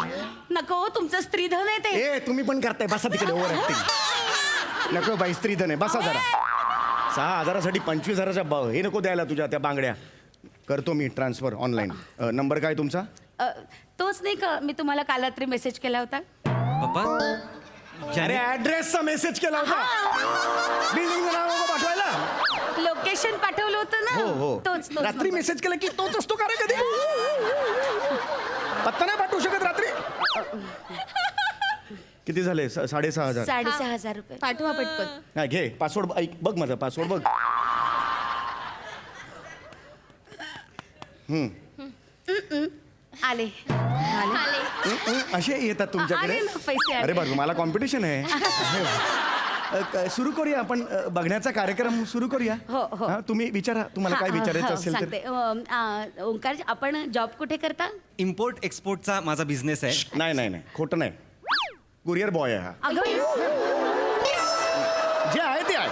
नको तुमचं स्त्रीधन आहे ते ए तुम्ही पण करताय बसा तिकडे ओव्हर ऍक्टिंग नको बाई स्त्रीधन आहे बसा जरा 6000साठी 25,000च्या हे नको द्यायला तुझ्या त्या बांगड्या करतो मी ट्रान्सफर ऑनलाईन नंबर काय तुमचा तोच नाही का मी तुम्हाला काल रात्री मेसेज केला होता पप्पा अरे ऍड्रेसचा मेसेज केला होता बिल्डिंग नाव पाठवायला लोकेशन पाठवलं होतं ना हो हो तोच रात्री number. मेसेज केला की तोच असतो का रे कधी पत्ता नाही पाठवू शकत रात्री किती झाले 6,500 6,500 रुपये पाठवा पटकन. हा घे पासवर्ड ऐक बघ माझा पासवर्ड बघ आले असे येतात तुमच्याकडे आले ना, पैसे आले. अरे बरं मला कॉम्पिटिशन आहे सुरू करूया आपण बघण्याचा कार्यक्रम सुरू करूया हो, हो. हा, तुम्ही विचारा तुम्हाला काय विचारायचं हा, असेल तर सांगते ओंकार आपण जॉब कुठे करता इम्पोर्ट एक्सपोर्टचा माझा बिझनेस आहे नाही नाही नाही खोटं नाही कुरिअर बॉय आहे हा अगं बाई, जे आहे ते आहे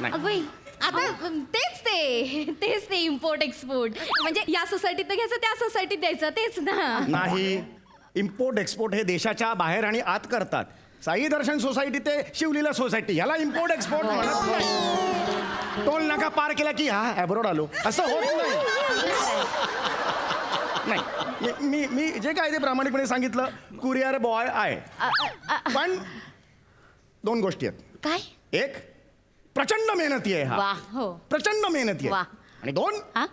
नाही अगं बाई, आता तेच ते इम्पोर्ट एक्सपोर्ट म्हणजे या सोसायटीत घ्यायचं त्या सोसायटीत द्यायचं तेच ना. नाही इम्पोर्ट एक्सपोर्ट हे देशाच्या बाहेर आणि आत करतात साई दर्शन सोसायटी ते शिवलीला सोसायटी ह्याला इम्पोर्ट एक्सपोर्ट म्हणत नाही टोल नाका पार केला की हा ॲब्रोड आलो असं होत नाही मी मी जे काय ते प्रामाणिकपणे सांगितलं कुरिअर बॉय आहे पण 2 गोष्टी आहेत काय एक प्रचंड मेहनती आहे वा हा हो प्रचंड मेहनती वा. आहे आणि 2 हा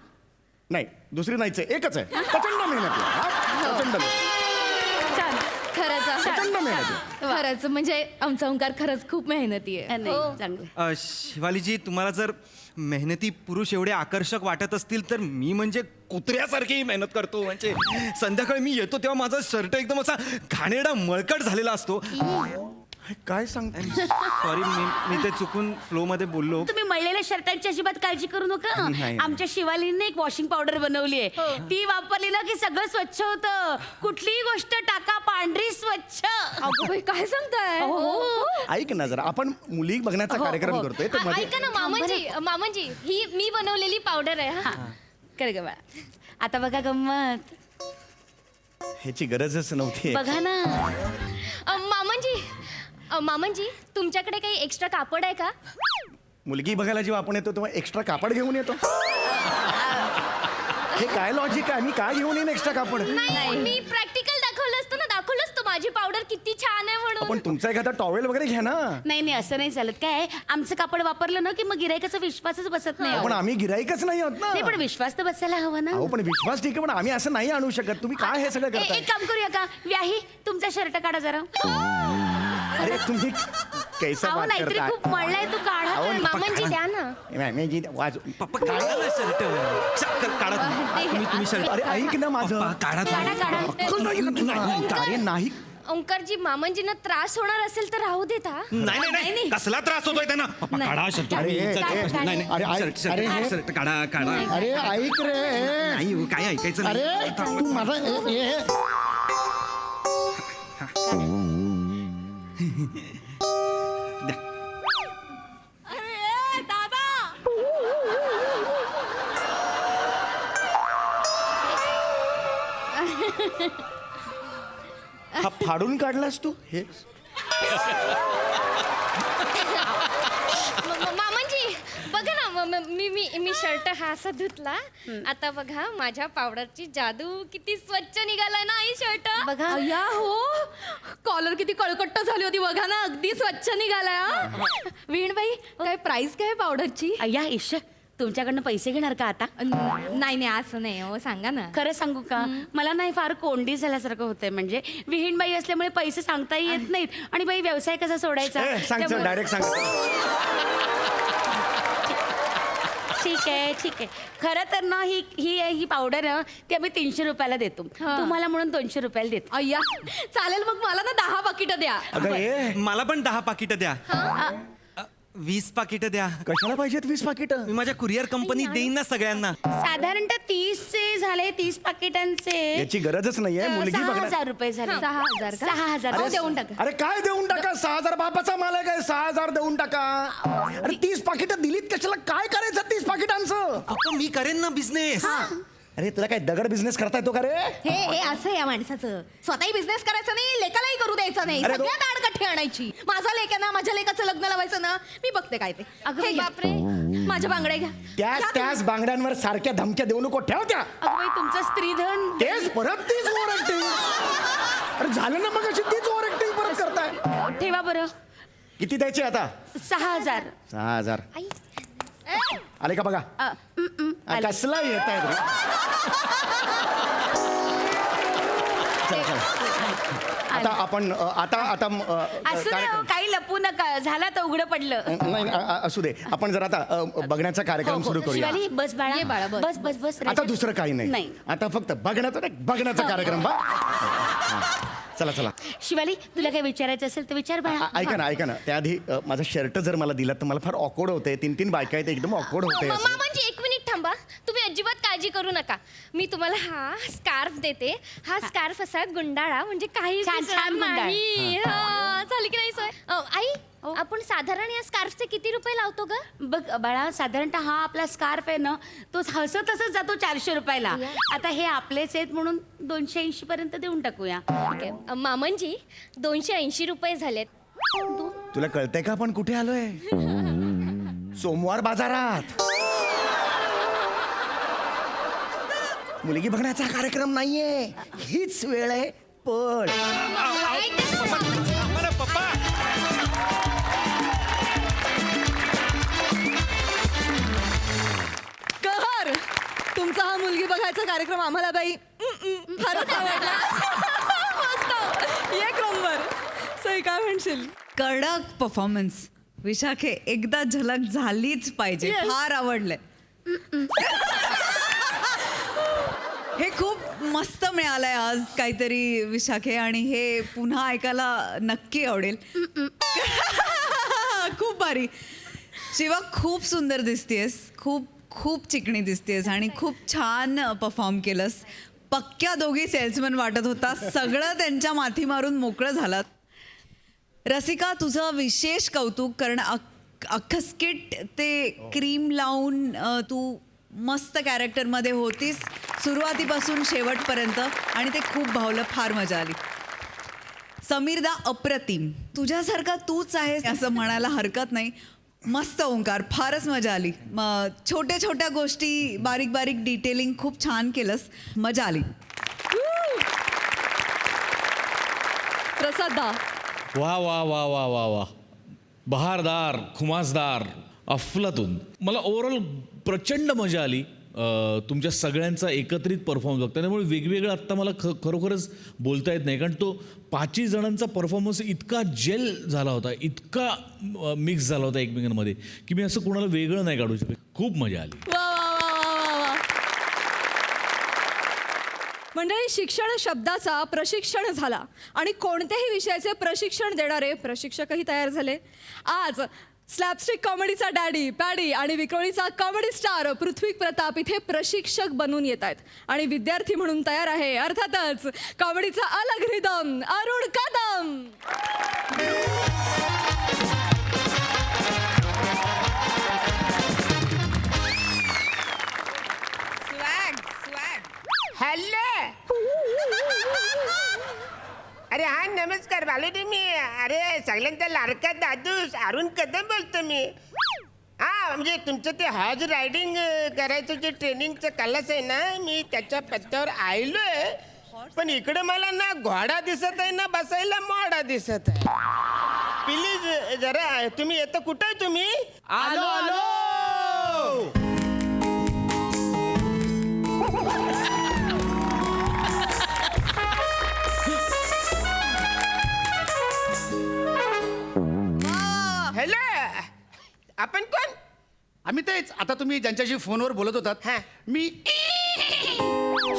नाही दुसरी नाहीच आहे एकच आहे प्रचंड मेहनती आहे हा प्रचंड मेहनती. छान खरंच प्रचंड मेहनती आहे. खरंच म्हणजे आमचा ओंकार खरंच खूप मेहनती आहे. नाही चांगलं शिवालीजी तुम्हाला जर मेहनती पुरुष एवढे आकर्षक वाटत असतील तर मी म्हणजे कुत्र्यासारखी मेहनत करतो म्हणजे संध्याकाळी मी येतो तेव्हा माझा शर्ट एकदम असा घाणेरडा मळकट झालेला असतो काय सांगतो सॉरी मी ते चुकून फ्लो मध्ये बोललो तुम्ही मळलेल्या शर्टांची अजिबात काळजी करू नका नाही. आमच्या शिवालीने एक वॉशिंग पावडर बनवली आहे ती वापरली ना की सगळं स्वच्छ होतं कुठलीही गोष्ट टाका पांढरी स्वच्छ अगं बाई, काय सांगताय हो. ऐक ना जरा आपण मुली बघण्याचा कार्यक्रम करतोय तर मध्ये ऐका ना मामांजी ही मी बनवलेली पावडर आहे हा. कर ग बाळा आता बघा गंमत ह्याची गरजच नव्हती बघा ना. मामनजी तुमच्याकडे काही एक्स्ट्रा कापड आहे का? मुलगी बघायला जेव्हा आपण येतो तेव्हा एक्स्ट्रा कापड घेऊन येतो. हे काय लॉजिक आहे? मी काय घेऊन येईन एक्स्ट्रा कापड? नाही मी प्रॅक्टिकल दाखवलं असतं ना, दाखवलंच तो माझी पावडर किती छान आहे आपण म्हणून. तुमचा एखादा टॉवेल वगैरे घ्या ना. नाही असं नाही चालत. काय आमचं कापड वापरलं ना की मग गिरायकाचा विश्वासच बसत नाही. पण आम्ही गिराईकच नाही आहोत ना. नाही पण विश्वास तर बसायला हवा ना. अहो पण विश्वास ठीक आहे, पण आम्ही असं नाही आणू शकत. तुम्ही काय हे सगळं करताय? एक काम करूया का, व्याही तुमचा शर्ट काढा जरा. अरे तुम्ही कैसा अहो बात नाहीतरी करता? खूप मळलाय तू काढा. अहो, तर. मामनजी द्या ना. नाही, जी वाज पप्पा काढा ना शर्ट. काढा तुम्ही शर्ट. अरे ऐक ना माझं. पप्पा काढा तुम्ही. काढा. अक्कल नाही का तुला? अरे नाही. ओंकारजी मामनजींना त्रास होणार असेल तर राहू देता. नाही कसला त्रास होतोय त्यांना? पप्पा काढा शर्ट. अरे, नाही अरे, शर्ट अरे, शर्ट काढा. अरे ऐक रे. नाही हो, काय ऐकायचं अरे नाही. तू माझा अरे दादा. हा फाडून काढलास तू हे? मामनजी बघा ना, मी शर्ट हा असा धुतला. आता बघा माझ्या पावडरची जादू किती स्वच्छ निघालाय ना आई शर्ट. बघा अय्या हो, कॉलर किती कळकट्ट झाली होती बघा ना, अगदी स्वच्छ निघालाय. वीणबाई काय प्राइस काय पावडरची? अय्या ईश, तुमच्याकडनं पैसे घेणार का आता? नाही असं नाही हो, सांगा ना. खरं सांगू का, मला नाही फार कोंडी झाल्यासारखं होतंय. म्हणजे विहीणबाई असल्यामुळे पैसे सांगता येत नाहीत आणि बाई व्यवसाय कसा सोडायचा. सांग त्यामुळे- डायरेक्ट सांग. ठीक आहे. खरं तर ना ही पावडर ना ती आम्ही 300 रुपयाला देतो. तुम्हाला म्हणून 200 रुपयाला देतो. अय्या चालेल, मग मला ना 10 पाकिटं द्या. अगं हे मला पण 10 पाकिटं द्या. 20 पाकिटं द्या. कशाला पाहिजेत 20 पाकिटं? मी माझ्या कुरिअर कंपनी देईन ना सगळ्यांना. साधारणतः 30 चे झाले, 30 पाकिटांचे याची गरजच नाहीये. मुलगी 6,000 बघणार. रुपये झाले. 6,000 का? 6,000 अहो, देऊन टाका. अरे काय देऊन टाका? 6,000 बापाचा माल आहे काय? 6,000 देऊन टाका. अरे 30 पाकिटं दिलीत कशाला? काय करायचं 30 पाकिटांचं? पप्पा मी करेन ना बिझनेस. अरे तुला काय दगड बिझनेस करता येतो का रे? हे असं या माणसाचं, स्वतःही बिझनेस करायचा नाही, लेकालाही करू द्यायचा नाही, अरे सगळ्यात आडकठी आणायची. माझा लेक आहे ना, माझ्या लेकाचं लग्न लावायचं ना, मी बघते काय ते. अगं हे घ्या. बापरे. माझ्या बांगड्या घ्या. त्याच बांगड्यांवर सारख्या धमक्या देऊ नको. ठेव त्या. अगं बाई, तुमचं स्त्रीधन. तेच परत तीच ओव्हर ऍक्टिंग. अरे झालं ना मग अशी तीच ओव्हर ऍक्टिंग परत करताय. ठेवा बरं. किती द्यायचे आता? 6,000. 6,000 आई आले का बघा. आले. कसला येत आहे. आता आपण आता असू दे हो, काही लपू नका. झाला तर उघडं पडलं. नाही असू दे. आपण जर आता बघण्याचा कार्यक्रम सुरू करूया. शिवाली बस बाळा. ये बाळा, बस. बस आता दुसरं काही नाही. आता फक्त बघण्याचा कार्यक्रम बा. चला शिवाली, तुला काही विचारायचं असेल तर विचार बाळा. ऐका ना त्याआधी माझा शर्ट जर मला दिला तर मला फार ऑकवर्ड होते. 3 बायका आहेत, एकदम ऑकवर्ड होते असं. मामनजी एक मिनिट थांबा. तुम्ही अजिबात काळजी करू नका. मी तुम्हाला हा स्कार्फ देते. हा स्कार्फ असा गुंडाळा, म्हणजे काही छान गुंडाळ. नाही. झाली की नाही सोय? आई आपण साधारण या स्कार्फचे किती रुपये लावतो ग? बघ बाळा, साधारणतः हा आपला स्कार्फ आहे ना, तो हसत हसत जातो 400 रुपयाला. आता हे आपलेच आहेत म्हणून 280 पर्यंत देऊन टाकूया. ठीक आहे. मामनजी 280 रुपये झालेत. तुला कळतंय का आपण कुठे आलोय? सोमवार बाजारात. मुलगी बघण्याचा कार्यक्रम नाहीये. हीच वेळ आहे. पण पप्पा कहर, तुमचा हा मुलगी बघायचा कार्यक्रम आम्हाला बाई फारच आवडला. मस्त, एक नंबर. सई काय म्हणशील? कडक परफॉर्मन्स विशाखे, एकदा झलक झालीच पाहिजे. Yes. फार आवडलंय. हे खूप मस्त मिळालंय आज काहीतरी विशाखे, आणि हे पुन्हा ऐकायला नक्की आवडेल. खूप भारी. शिवा, खूप सुंदर दिसतेस, खूप चिकणी दिसतेस आणि खूप छान परफॉर्म केलंस. पक्क्या दोघी सेल्समन वाटत होता. सगळं त्यांच्या माथी मारून मोकळं झालात. रसिका, तुझं विशेष कौतुक, कारण अख्खं स्किट ते क्रीम लावून तू मस्त कॅरेक्टरमध्ये होतीस सुरुवातीपासून शेवटपर्यंत आणि ते खूप भावलं, फार मजा आली. समीरदा अप्रतिम, तुझ्यासारखा तूच आहेस असं म्हणायला हरकत नाही. मस्त ओंकार, फारच मजा आली. छोट्या छोट्या गोष्टी, बारीक बारीक डिटेलिंग खूप छान केलंस, मजा आली. प्रसाददा. वा वा वा वा वा वा, बहारदार, खुमासदार, अफलातून. मला ओव्हरऑल प्रचंड मजा आली तुमच्या सगळ्यांचा एकत्रित परफॉर्मन्स बघता. त्यामुळे वेगवेगळं आत्ता मला खरोखरच बोलता येत नाही, कारण तो 5 जणांचा परफॉर्मन्स इतका जेल झाला होता, इतका मिक्स झाला होता एकमेकांमध्ये, की मी असं कोणाला वेगळं नाही काढू शकत. खूप मजा आली. वा वा वा वा वा वा. मंडळी, शिक्षण शब्दाचा प्रशिक्षण झाला आणि कोणत्याही विषयाचे प्रशिक्षण देणारे प्रशिक्षकही तयार झाले. आज स्लॅपस्टिक कॉमेडीचा डॅडी पॅडी आणि विक्रोळीचा कॉमेडी स्टार पृथ्वी प्रताप इथे प्रशिक्षक बनून येत आहेत आणि विद्यार्थी म्हणून तयार आहे अर्थातच कॉमेडीचा अलग रिदम अरुण कदम. हॅलो. अरे हा नमस्कार बालू मी. अरे सगळ्यांचा लाडका दादू अरुण कदम बोलतो मी. हा म्हणजे तुमचं ते हॉर्स रायडिंग करायचं जे ट्रेनिंगचं क्लास आहे ना, मी त्याच्या पत्त्यावर आलोय. पण इकडे मला ना घोडा दिसत आहे ना बसायला मोडा दिसत आहे. प्लीज जरा तुम्ही येतं. कुठं आहे तुम्ही? आलो आलो. हॅलो. आपण कोण? आम्ही तेच, आता तुम्ही ज्यांच्याशी फोनवर बोलत होतात, हा. मी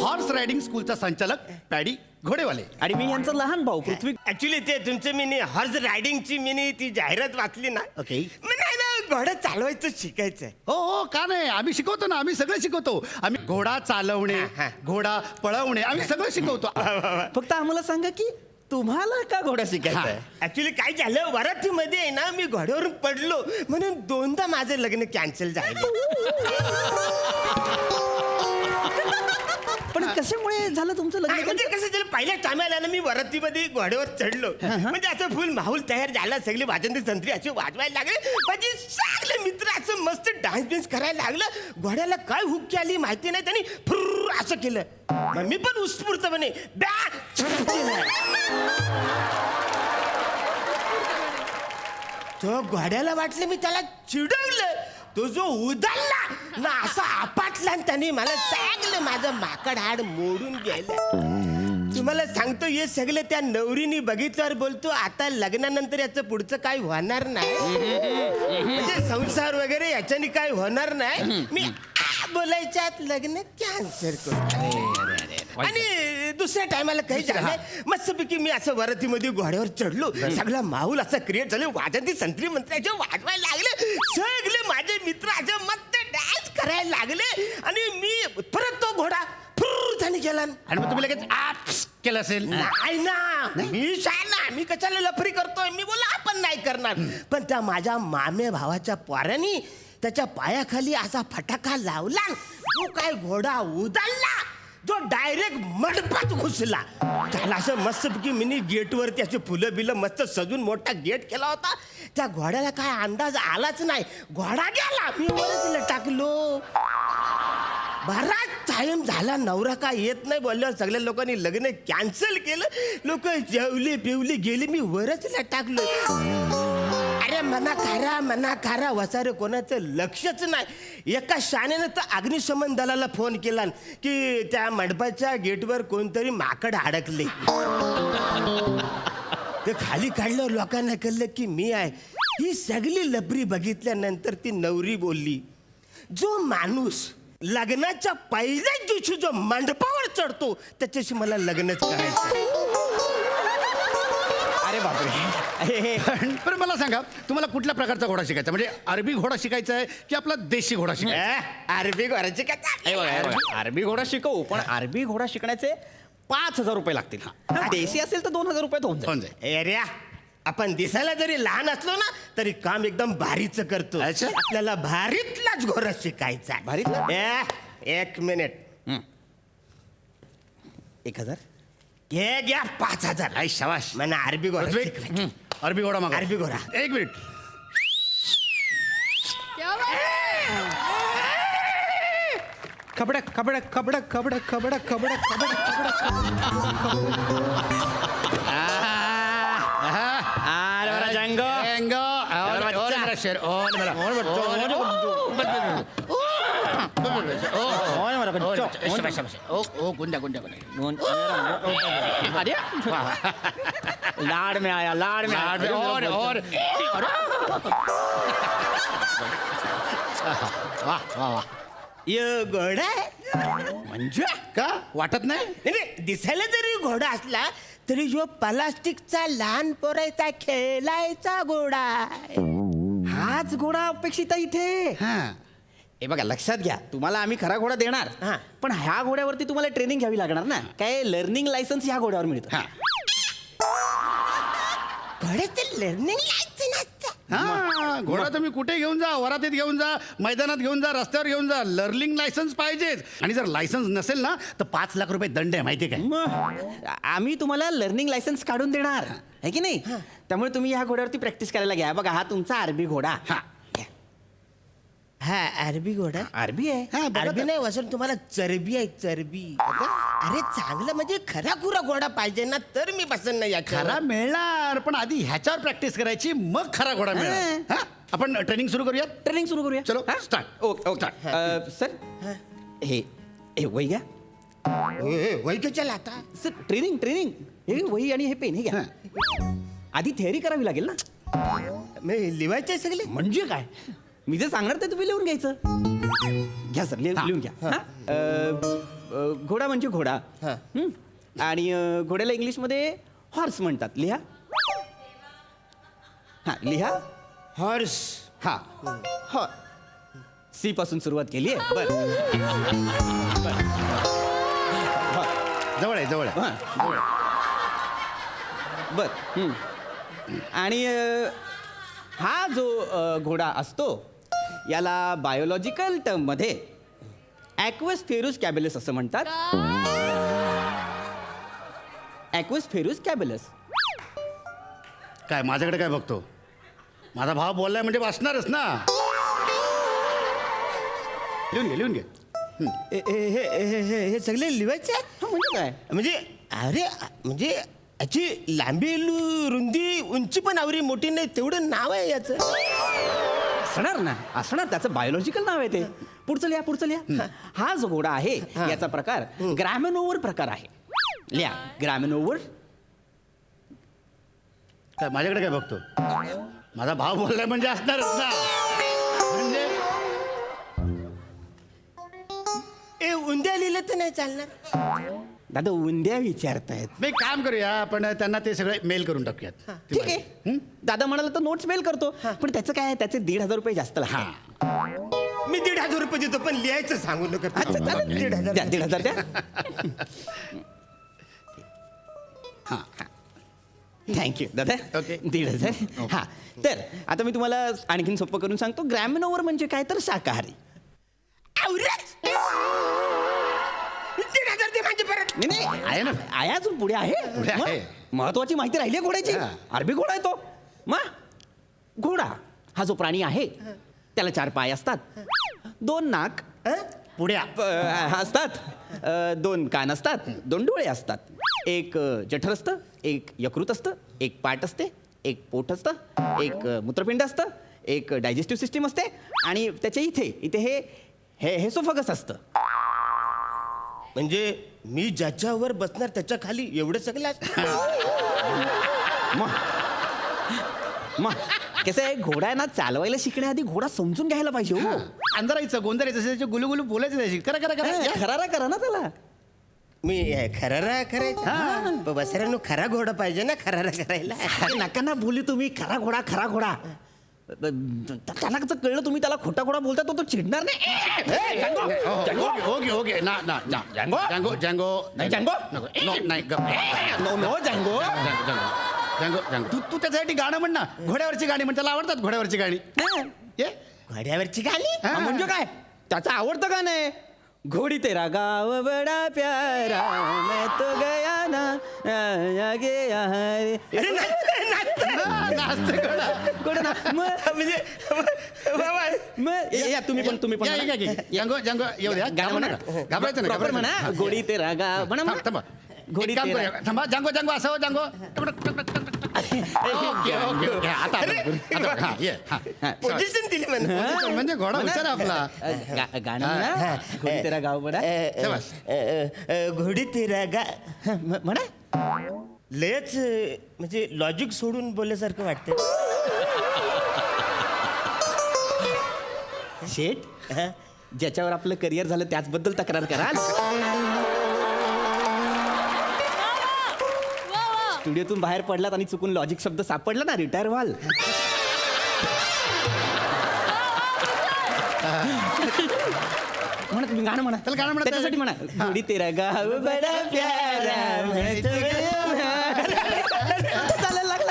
हॉर्स रायडिंग स्कूलचा संचालक पॅडी घोडेवाले. आणि मी यांचा लहान भाऊ पृथ्वी. ऍक्च्युली ते तुमचं मी हॉर्स रायडिंगची मी ती जाहिरात वाचली ना. ओके. नाही ना, घोडा चालवायचं शिकायचंय. हो हो, का नाही, आम्ही शिकवतो ना, आम्ही सगळं शिकवतो. आम्ही घोडा चालवणे, हा. घोडा पळवणे, आम्ही सगळं शिकवतो. फक्त आम्हाला सांगा की तुम्हाला का घोडा शिकायचा आहे? ऍक्च्युली काय झालं, वरातीमध्ये आहे ना मी घोड्यावरून पडलो म्हणून 2दा माझं लग्न कॅन्सल झालं. पण कशामुळे झालं तुमचं लग्न? म्हणजे कसं झालं, पहिल्या टायमाला ना मी वरातीमध्ये घोड्यावर चढलो, म्हणजे असं फुल माहोल तयार झाला, सगळे वाजंत्री संत्री असे वाजवायला लागले. माझे सगळे मित्र असं मस्त डान्स बिन्स करायला लागलं. घोड्याला काय हुक्की आली माहिती नाही, त्यांनी फुर्र असं केलं. मग मी पण उत्स्फूर्तपणे बॅ तो घोड्याला वाटलं मी त्याला चिडवलं. तो जो उदालला ना असा आपटला आणि त्याने मला सांगलं माझं माकड हाड मोडून गेलं. तुम्हाला सांगतो हे सगळं त्या नवरीने बघितल्यावर बोलतो आता लग्नानंतर याचं पुढचं काही होणार नाही, म्हणजे संसार वगैरे याच्याने काही होणार नाही. मी बोलायच्यात लग्न कॅन्सल करतो. आणि दुसऱ्या टायमाला काही झालं, मस्तपैकी मी असं वरातीमध्ये घोड्यावर चढलो, सगळा माहोल असा क्रिएट झाले, वाजंती संत्री मंत्र्याचे वाजवायला लागले, सगळे माझे मित्र असं मस्त डान्स करायला लागले. आणि मी परत तो घोडा फुर्रने गेला. आणि मग तुम्ही लगेच केलं असेल. नाही ना, मी शाळा, मी कशाला लफरी करतोय. मी बोला आपण नाही करणार. पण त्या माझ्या मामे भावाच्या पोरांनी त्याच्या पायाखाली असा फटाका लावला, जो काय घोडा उदालला, जो डायरेक्ट मंडपात घुसला. त्याला असं मस्तपैकी मिनी गेटवरती असे फुलं बिलं मस्त सजून मोठा गेट केला होता. त्या घोड्याला काय अंदाज आलाच नाही, घोडा गेला. मी वरच टाकलो. बराच टाइम झाला, नवरा काय येत नाही बोलल्यावर सगळ्या लोकांनी लग्न कॅन्सल केलं. लोक जेवले बिवले गेले, मी वरच टाकलो. अरे मना खारा वसारे कोणाचं लक्षच नाही. एका शाण्यानं तर अग्निशमन दलाला फोन केला की त्या मंडपाच्या गेटवर कोणतरी माकड अडकले. ते खाली काढल्यावर लोकांना कळलं की मी आहे. ही सगळी लबरी बघितल्यानंतर ती नवरी बोलली, जो माणूस लग्नाच्या पहिल्याच दिवशी जो मंडपावर चढतो त्याच्याशी मला लग्नच करायचं. अरे बापरे. पण मला सांगा, तुम्हाला कुठल्या प्रकारचा घोडा शिकायचा, म्हणजे अरबी घोडा शिकायचा आहे की आपला देशी घोडा शिकायचा? अरबी घोड्याची काय? अरबी घोडा शिकवू, पण अरबी घोडा शिकण्याचे 5,000 रुपये लागतील. देशी असेल तर 2,000 रुपयात होऊन जाईल. अरे आपण दिसायला जरी लहान असलो ना तरी काम एकदम भारीच करतो. अच्छा. आपल्याला भारीतलाच घोडा शिकायचा. भारीतला? 1 मिनिट. 1000. हे घ्या 5000. आई शाबाश. मला अरबी घोडा ऋत्विक, शिकवायचा. अरबी घोडा मागा. अरबी घोडा. 1 मिनिट. खबडक खबडक खबडक खबडक खबडक खबडक खबडक अरे बरा जंगो. Django. और और मेरा शेर. और मेरा. और गुंडा गुंडा अरे लाड में आया, लाड में आया. और वाह वाह वाह. ये घोडा आहे. म्हणजे का वाटत नाही? नाही, नाही, दिसायला जरी घोडा असला तरी जो प्लास्टिकचा लहान पोरायचा खेळायचा घोडा आहे. हाच घोडा अपेक्षित आहे इथे. हा. हे बघा लक्षात घ्या, तुम्हाला आम्ही खरा घोडा देणार. हा. पण ह्या घोड्यावरती तुम्हाला ट्रेनिंग घ्यावी लागणार ना. काय लर्निंग लायसन्स ह्या घोड्यावर मिळतं. हा. घोड्याचं लर्निंग लायसन्स असतं. हा, घोडा तुम्ही कुठे घेऊन जा, वरातीत घेऊन जा, मैदानात घेऊन जा, रस्त्यावर घेऊन जा, लर्निंग लायसन्स पाहिजेच. आणि जर लायसन्स नसेल ना तर 5 लाख रुपये दंड आहे, माहिती आहे काय? आम्ही तुम्हाला लर्निंग लायसन्स काढून देणार आहे की नाही. त्यामुळे तुम्ही ह्या घोड्यावरती प्रॅक्टिस करायला घ्या. बघा हा तुमचा अरबी घोडा. हा. हा अरबी घोडा. अरबी आहे. हा, बघा अरबी तर. नाही वसंत, तुम्हाला चरबी आहे चरबी. अरे चांगलं म्हणजे खरा खुरा घोडा पाहिजे ना तर मी बसन नाही याच्यावर. खरा मिळणार, पण आधी ह्याच्यावर प्रॅक्टिस करायची, मग खरा घोडा मिळणार. हा? आपण ट्रेनिंग सुरू करूया. ट्रेनिंग सुरू करूया. चलो, हा? start. Okay okay. सर हे वही घ्या. वय कशाला आता? सर ट्रेनिंग ट्रेनिंग हे वही आणि हे पेन हे घ्या. आधी थेअरी करावी लागेल ना. मी लिवायचे सगळे. म्हणजे काय, मी जे सांगणार ते तुम्ही लिहून घ्यायचं. घ्या सर लिहून घ्या. हा? घोडा म्हणजे घोडा. हा. हं? आणि घोड्याला इंग्लिशमध्ये हॉर्स म्हणतात. लिहा. हा लिहा. हॉर्स. हा हॉ सी पासून सुरुवात केली आहे. बर जवळ आहे, जवळ आहे. बर. आणि हा जो घोडा असतो याला बायोलॉजिकल टर्ममध्ये ॲक्वस फेरुस कॅबेलस असं म्हणतात. ॲक्वस फेरुस कॅबेलस. काय माझ्याकडे काय बघतो? माझा भाव बोललाय म्हणजे वाचणारच ना. लिहून घे, लिहून घे. हे सगळे लिवायचे. म्हणजे काय, म्हणजे अरे म्हणजे याची लांबी रुंदी उंची पण आवरी मोठी नाही तेवढं नाव आहे याचं. असणार ना, असणार. त्याचं बायोलॉजिकल नाव आहे ते. पुढचं लिहा, पुढचं लिहा. हा जो घोडा आहे याचा प्रकार ग्रॅमेनोवर प्रकार आहे. लिहा ग्रॅमेनोवर. काय माझ्याकडे काय बघतो? माझा भाव बोललाय म्हणजे असणारच ना. म्हणजे उंद्या लिहिलं तर नाही चालणार. दादा उंद्या विचारतायत. मी एक काम करूया, आपण त्यांना ते सगळे मेल करून टाकूयात. ठीक आहे. दादा म्हणाला तर नोट्स मेल करतो. पण त्याचं काय, त्याचे 1,500 रुपये जास्त लागतात. मी 1,500 रुपये देतो पण लिहायचं सांगू नका. अच्छा, चालेल. 1,500 द्या, 1,500 द्या. थँक्यू दादा. ओके. 1,500. हा तर आता मी तुम्हाला आणखीन सोपं करून सांगतो. ग्रॅमेनोवर म्हणजे काय तर शाकाहारी. म्हणजे परत नाही नाही आहे ना, आहे अजून पुढे आहे. पुढे आहे. मग महत्वाची माहिती राहिली आहे घोड्याची. हा. अरबी घोडा आहे तो. मग घोडा हा जो प्राणी आहे त्याला 4 पाय असतात, 2 नाक पुढ्या असतात, 2 कान असतात, 2 डोळे असतात, एक जठर असतं, एक यकृत असतं, एक पाट असते, एक पोट असतं, एक मूत्रपिंड असतं, एक डायजेस्टिव्ह सिस्टीम असते आणि त्याच्या इथे इथे हे हेसोफगस असतं. म्हणजे मी ज्याच्यावर बसणार त्याच्या खाली एवढं सगळं असतं. मग कसं आहे, घोडा आहे ना, चालवायला शिकण्याआधी घोडा समजून घ्यायला पाहिजे. हो, अंधारायचं गोंधळायचं त्याचे गुलुगुलू बोलायचं त्याची. करा करा करा. खरारा करा ना त्याला. मी खरारा करायचं. बसऱ्यानं खरा घोडा पाहिजे ना खरारा करायला. अरे नका ना बोलू तुम्ही. खरा घोडा, खरा घोडा. त्याला कसं कळलं तुम्ही त्याला खोटा घोडा बोलता तो चिडणार नाही. ओके ओके ना ना ना. जँगो जँगो जँगो नाही जँगो. नको. नाही नो नो जँगो. जांगो जांगो तू त्याच्यासाठी गाणं म्हण ना, घोड्यावरची गाणी म्हण, त्याला आवडतात घोड्यावरची गाणी. ये घोड्यावरची गाणी हा, म्हणजे काय त्याचं आवडतं गाणं आहे घोडी तेरा गाव बडा प्यारा मैं तो गया ना आगे रे. अरे नाचते घोडा. म्हणजे मग या तुम्ही पण या, या, या, या. जांगो जांगो येऊ द्या. गाणं म्हणा. घाबरायचं नाही, Proper म्हणा घाबरायचं नाही. घोडी तेरा गाव म्हणा थांब, थांबा. घोडी एक काम तेरा. करूया. थांबा जांगो जांगो असं हो, जांगो. ओके ओके ओके आता हा ये हा. पोझिशन दिली म्हणा म्हणजे घोडा हुशार आहे आपला. गाणं म्हणा घोडी तेरा गाव बडा शाबास. घोडी तेरा गा म्हणा लयच म्हणजे लॉजिक सोडून बोलल्यासारखं वाटतं. शेठ ज्याच्यावर आपलं करिअर झालं त्याचबद्दल तक्रार कराल स्टुडिओतून बाहेर पडलात आणि चुकून लॉजिक शब्द सापडला ना रिटायर व्हाल. म्हणा तुम्ही गाणं म्हणा त्याला गाणं म्हणा, त्याच्यासाठी म्हणा घोडी तेरा गाव बडा प्यारा मैं तो गया. चालायला लागला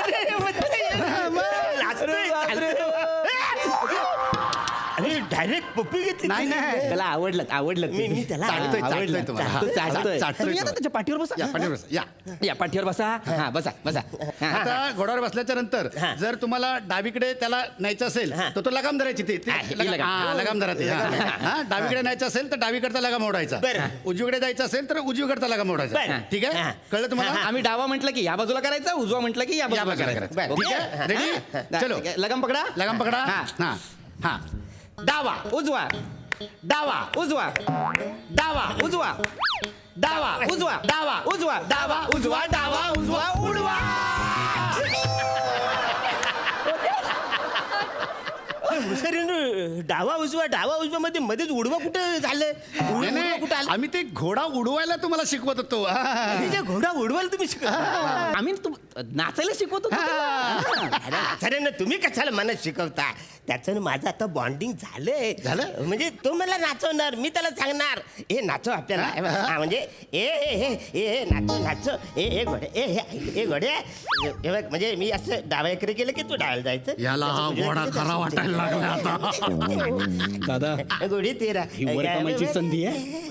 अरे डायरेक्ट पप्पी घेतली नाही नाही त्याला आवडलं मी त्याला चाटतोय, चाटतोय तुम्हाला. चाटतोय चाटतोय तुम्ही आता तुम्हाला. त्याच्या पाठीवर बसा या पाठीवर बसा, या. या पाठीवर बसा हा बसा बसा हा. आता घोड्यावर बसल्याच्या नंतर हा. जर तुम्हाला डावीकडे त्याला न्यायचं असेल हा. तर तो लगाम धरायची ती ही लगाम लगाम. हा, लगाम धरा ती. हा, डावीकडे न्यायचं असेल तर डावीकडचा लगाम ओढायचा. बरं. उजवीकडे जायचं असेल तर उजवीकडचा लगाम ओढायचा. बरं. ठीक आहे हा. कळलं तुम्हाला? आम्ही डावा म्हटलं की या बाजूला करायचा उजवा म्हटलं की या बाजूला बाजूला करायचं करायचं. ओके? ठीक आहे? रेडी? चलो. ठीक आहे. लगाम पकडा लगाम पकडा. हा. हा हा डावा उजवा डावा उजवा डावा उजवा डावा उजवा डावा उजवा डावा उजवा डावा उजवा उडवा. हुशारीनं डावा उजवा मध्ये मध्येच उडवा कुठं झालं नाही, उडवा नाही. कुठं आलं आम्ही ते घोडा उडवायला तुम्हाला शिकवत होतो. हा. तिच्या घोडा उडवायला तुम्ही शिकवता आम्ही नाचायला शिकवतो अरे ना तुम्ही कशाला मला शिकवता त्याचं माझं आता बॉन्डिंग झालंय झालं? म्हणजे तो मला नाचवणार मी त्याला सांगणार ए नाचव आपल्याला हा, म्हणजे ए ए ए ए नाचो ए घोडे ए घोडे हे बघ म्हणजे मी असं डाव्या इकडे केलं की तू डायला जायचं याला हा घोडा खरा वाटायला लागला आता. दादा घोडी तेरा ही वर कमाईची संधी आहे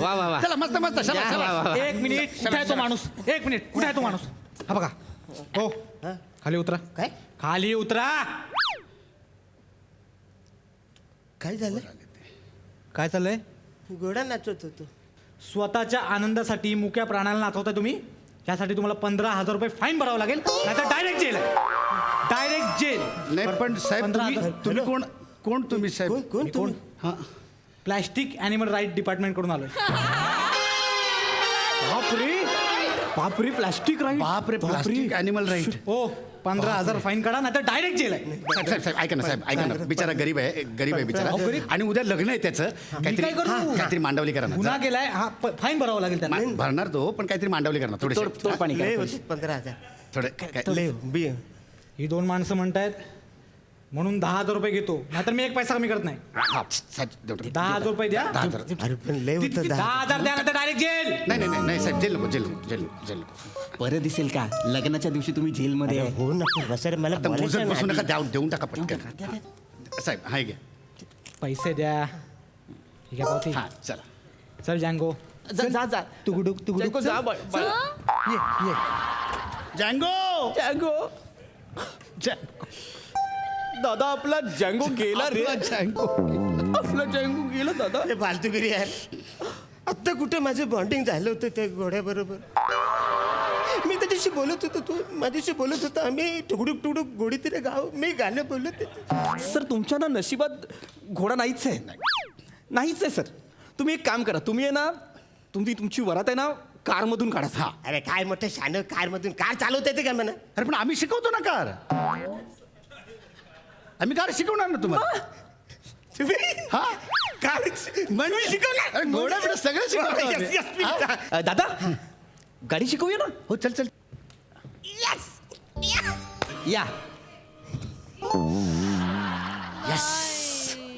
वा वा वा चला मस्त मस्त शाबास, या, वा, वा, शाबास. वा. एक मिनिट कुठे आहे तो माणूस एक मिनिट कुठे आहे तो माणूस हा बघा हो खाली उतरा काय खाली उतरा काय झालं काय चाललंय घोडा नाचवत होतो स्वतःच्या आनंदासाठी मुक्या प्राणाला नाचवताय तुम्ही यासाठी तुम्हाला 15,000 रुपये फाईन भरावं लागेल नाहीतर डायरेक्ट जेल आहे डायरेक्ट जेल नाही पण साहेब 15,000. तुम्ही कोण तुम्ही साहेब कोण तुम्ही हा प्लॅस्टिक अॅनिमल राईट डिपार्टमेंट कडून आलोय बापरे प्लॅस्टिक राईट बापरे प्लास्टिक अॅनिमल राईट. हो 15,000 फाईन काढा नाहीतर डायरेक्ट जेल आहे साहेब साहेब साहेब ऐका ना साहेब ऐका ना बिचारा गरीब आहे बिचारा अहो, गरीब? आणि उद्या लग्न आहे त्याचं काय करू? काहीतरी मांडवली करा ना गुन्हा केलाय हा फाईन भरावं लागेल त्यांना भरणार तो पण काहीतरी मांडवली करणार थोडी तोड पाणी लय करा. होते 15,000 थोडं लय बी ही दोन माणसं म्हणतायत म्हणून 10,000 रुपये घेतो नाहीतर मी एक पैसा कमी करत नाही हा, साहेब देऊ दे. 10,000 रुपये द्या 10,000. अरे पण लय होतं 10,000 द्या नाहीतर डायरेक्ट जेल नाही नाही नाही साहेब जेल नको जेल नको. बरं दिसेल का लग्नाच्या दिवशी तुम्ही जेलमध्ये आहे. हो ना बसर मला आता बोलायचं मोजत बसू ना नका आधी. देऊन टाका पटकन साहेब हाय घ्या पैसे द्या ठीक आहे पावती हा चला चल जँगो जा तुगडुक जॅंगो, जा ये जँगो जॅंगो दादा आपला जॅंगो गेला रे आपला जॅंगो गेला दादा अरे फालतूगिरी यार आत्ता कुठे माझं बॉन्डिंग झालं होतं त्या घोड्याबरोबर मी त्याच्याशी बोलत होतो तू माझ्याशी बोलत होता आम्ही टुकडुक गोडी तिथे गाव मी गाणं बोलत होतो सर तुमच्या ना नशिबात घोडा नाहीच आहे नाहीच आहे सर तुम्ही एक काम करा तुम्ही आहे ना तुमची वरात आहे ना कारमधून काढा हा अरे काय मोठं शान कारमधून कार चालवता येते का म्हणा अरे पण आम्ही शिकवतो ना कार आम्ही कार शिकवणार ना तुम्हाला तुम्ही हा कार म्हणजे शिकवणार अरे घोडा बिडा सगळं शिकवतो आम्ही. Yes, yes, please. हा? दादा गाडी शिकवूया ना हो चल चल Yes. या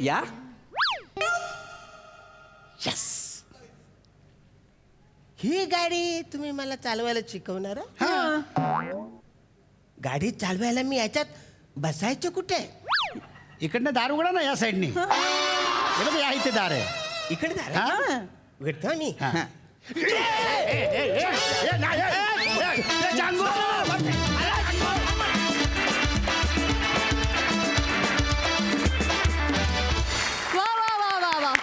या ही गाडी तुम्ही मला चालवायला शिकवणार? गाडी चालवायला मी याच्यात बसायचं कुठे? इकडनं दार उघडा ना, या साईडनी. या इथे दार आहे. इकडे दार उघडतो मी. वा वा वा वा वा,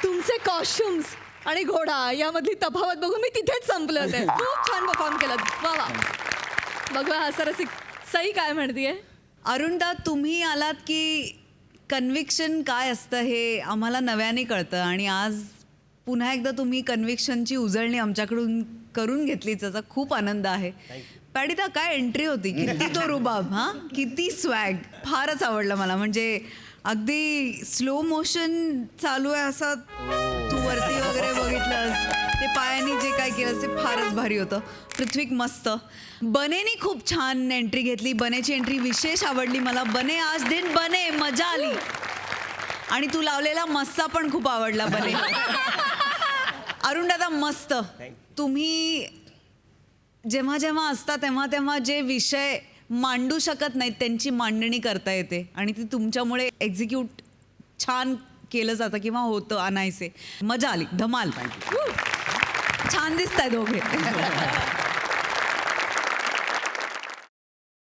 तुमचे कॉस्ट्युम्स आणि घोडा यामधली तफावत बघून मी तिथेच संपले होते. खूप छान परफॉर्म केलं. वा वा. बघूया हास्यरसिक सई काय म्हणतीये. अरुणदा, तुम्ही आलात की कन्व्हिक्शन काय असतं हे आम्हाला नव्याने कळतं आणि आज पुन्हा एकदा तुम्ही कन्व्हिक्शनची उजळणी आमच्याकडून करून घेतली, त्याचा खूप आनंद आहे. पॅडिता, काय एंट्री होती, किती तो रुबाब, हां किती स्वॅग, फारच आवडलं मला. म्हणजे अगदी स्लो मोशन चालू आहे असा तू वरती वगैरे बघितलंस, ते पायाने जे काय केलं ते फारच भारी होतं. पृथ्वीक मस्त. बनेनी खूप छान एंट्री घेतली. बनेची एंट्री विशेष आवडली मला. बने आज दिन बने, मजा आली. आणि तू लावलेला मस्सा पण खूप आवडला बने. अरुण दादा मस्त. तुम्ही जेव्हा जेव्हा असता तेव्हा तेव्हा जे विषय मांडू शकत नाहीत त्यांची मांडणी करता येते आणि ती तुमच्यामुळे एक्झिक्यूट छान केलं जातं किंवा होतं अनायसे. मजा आली. धमाल. छान दिसताय दोघे.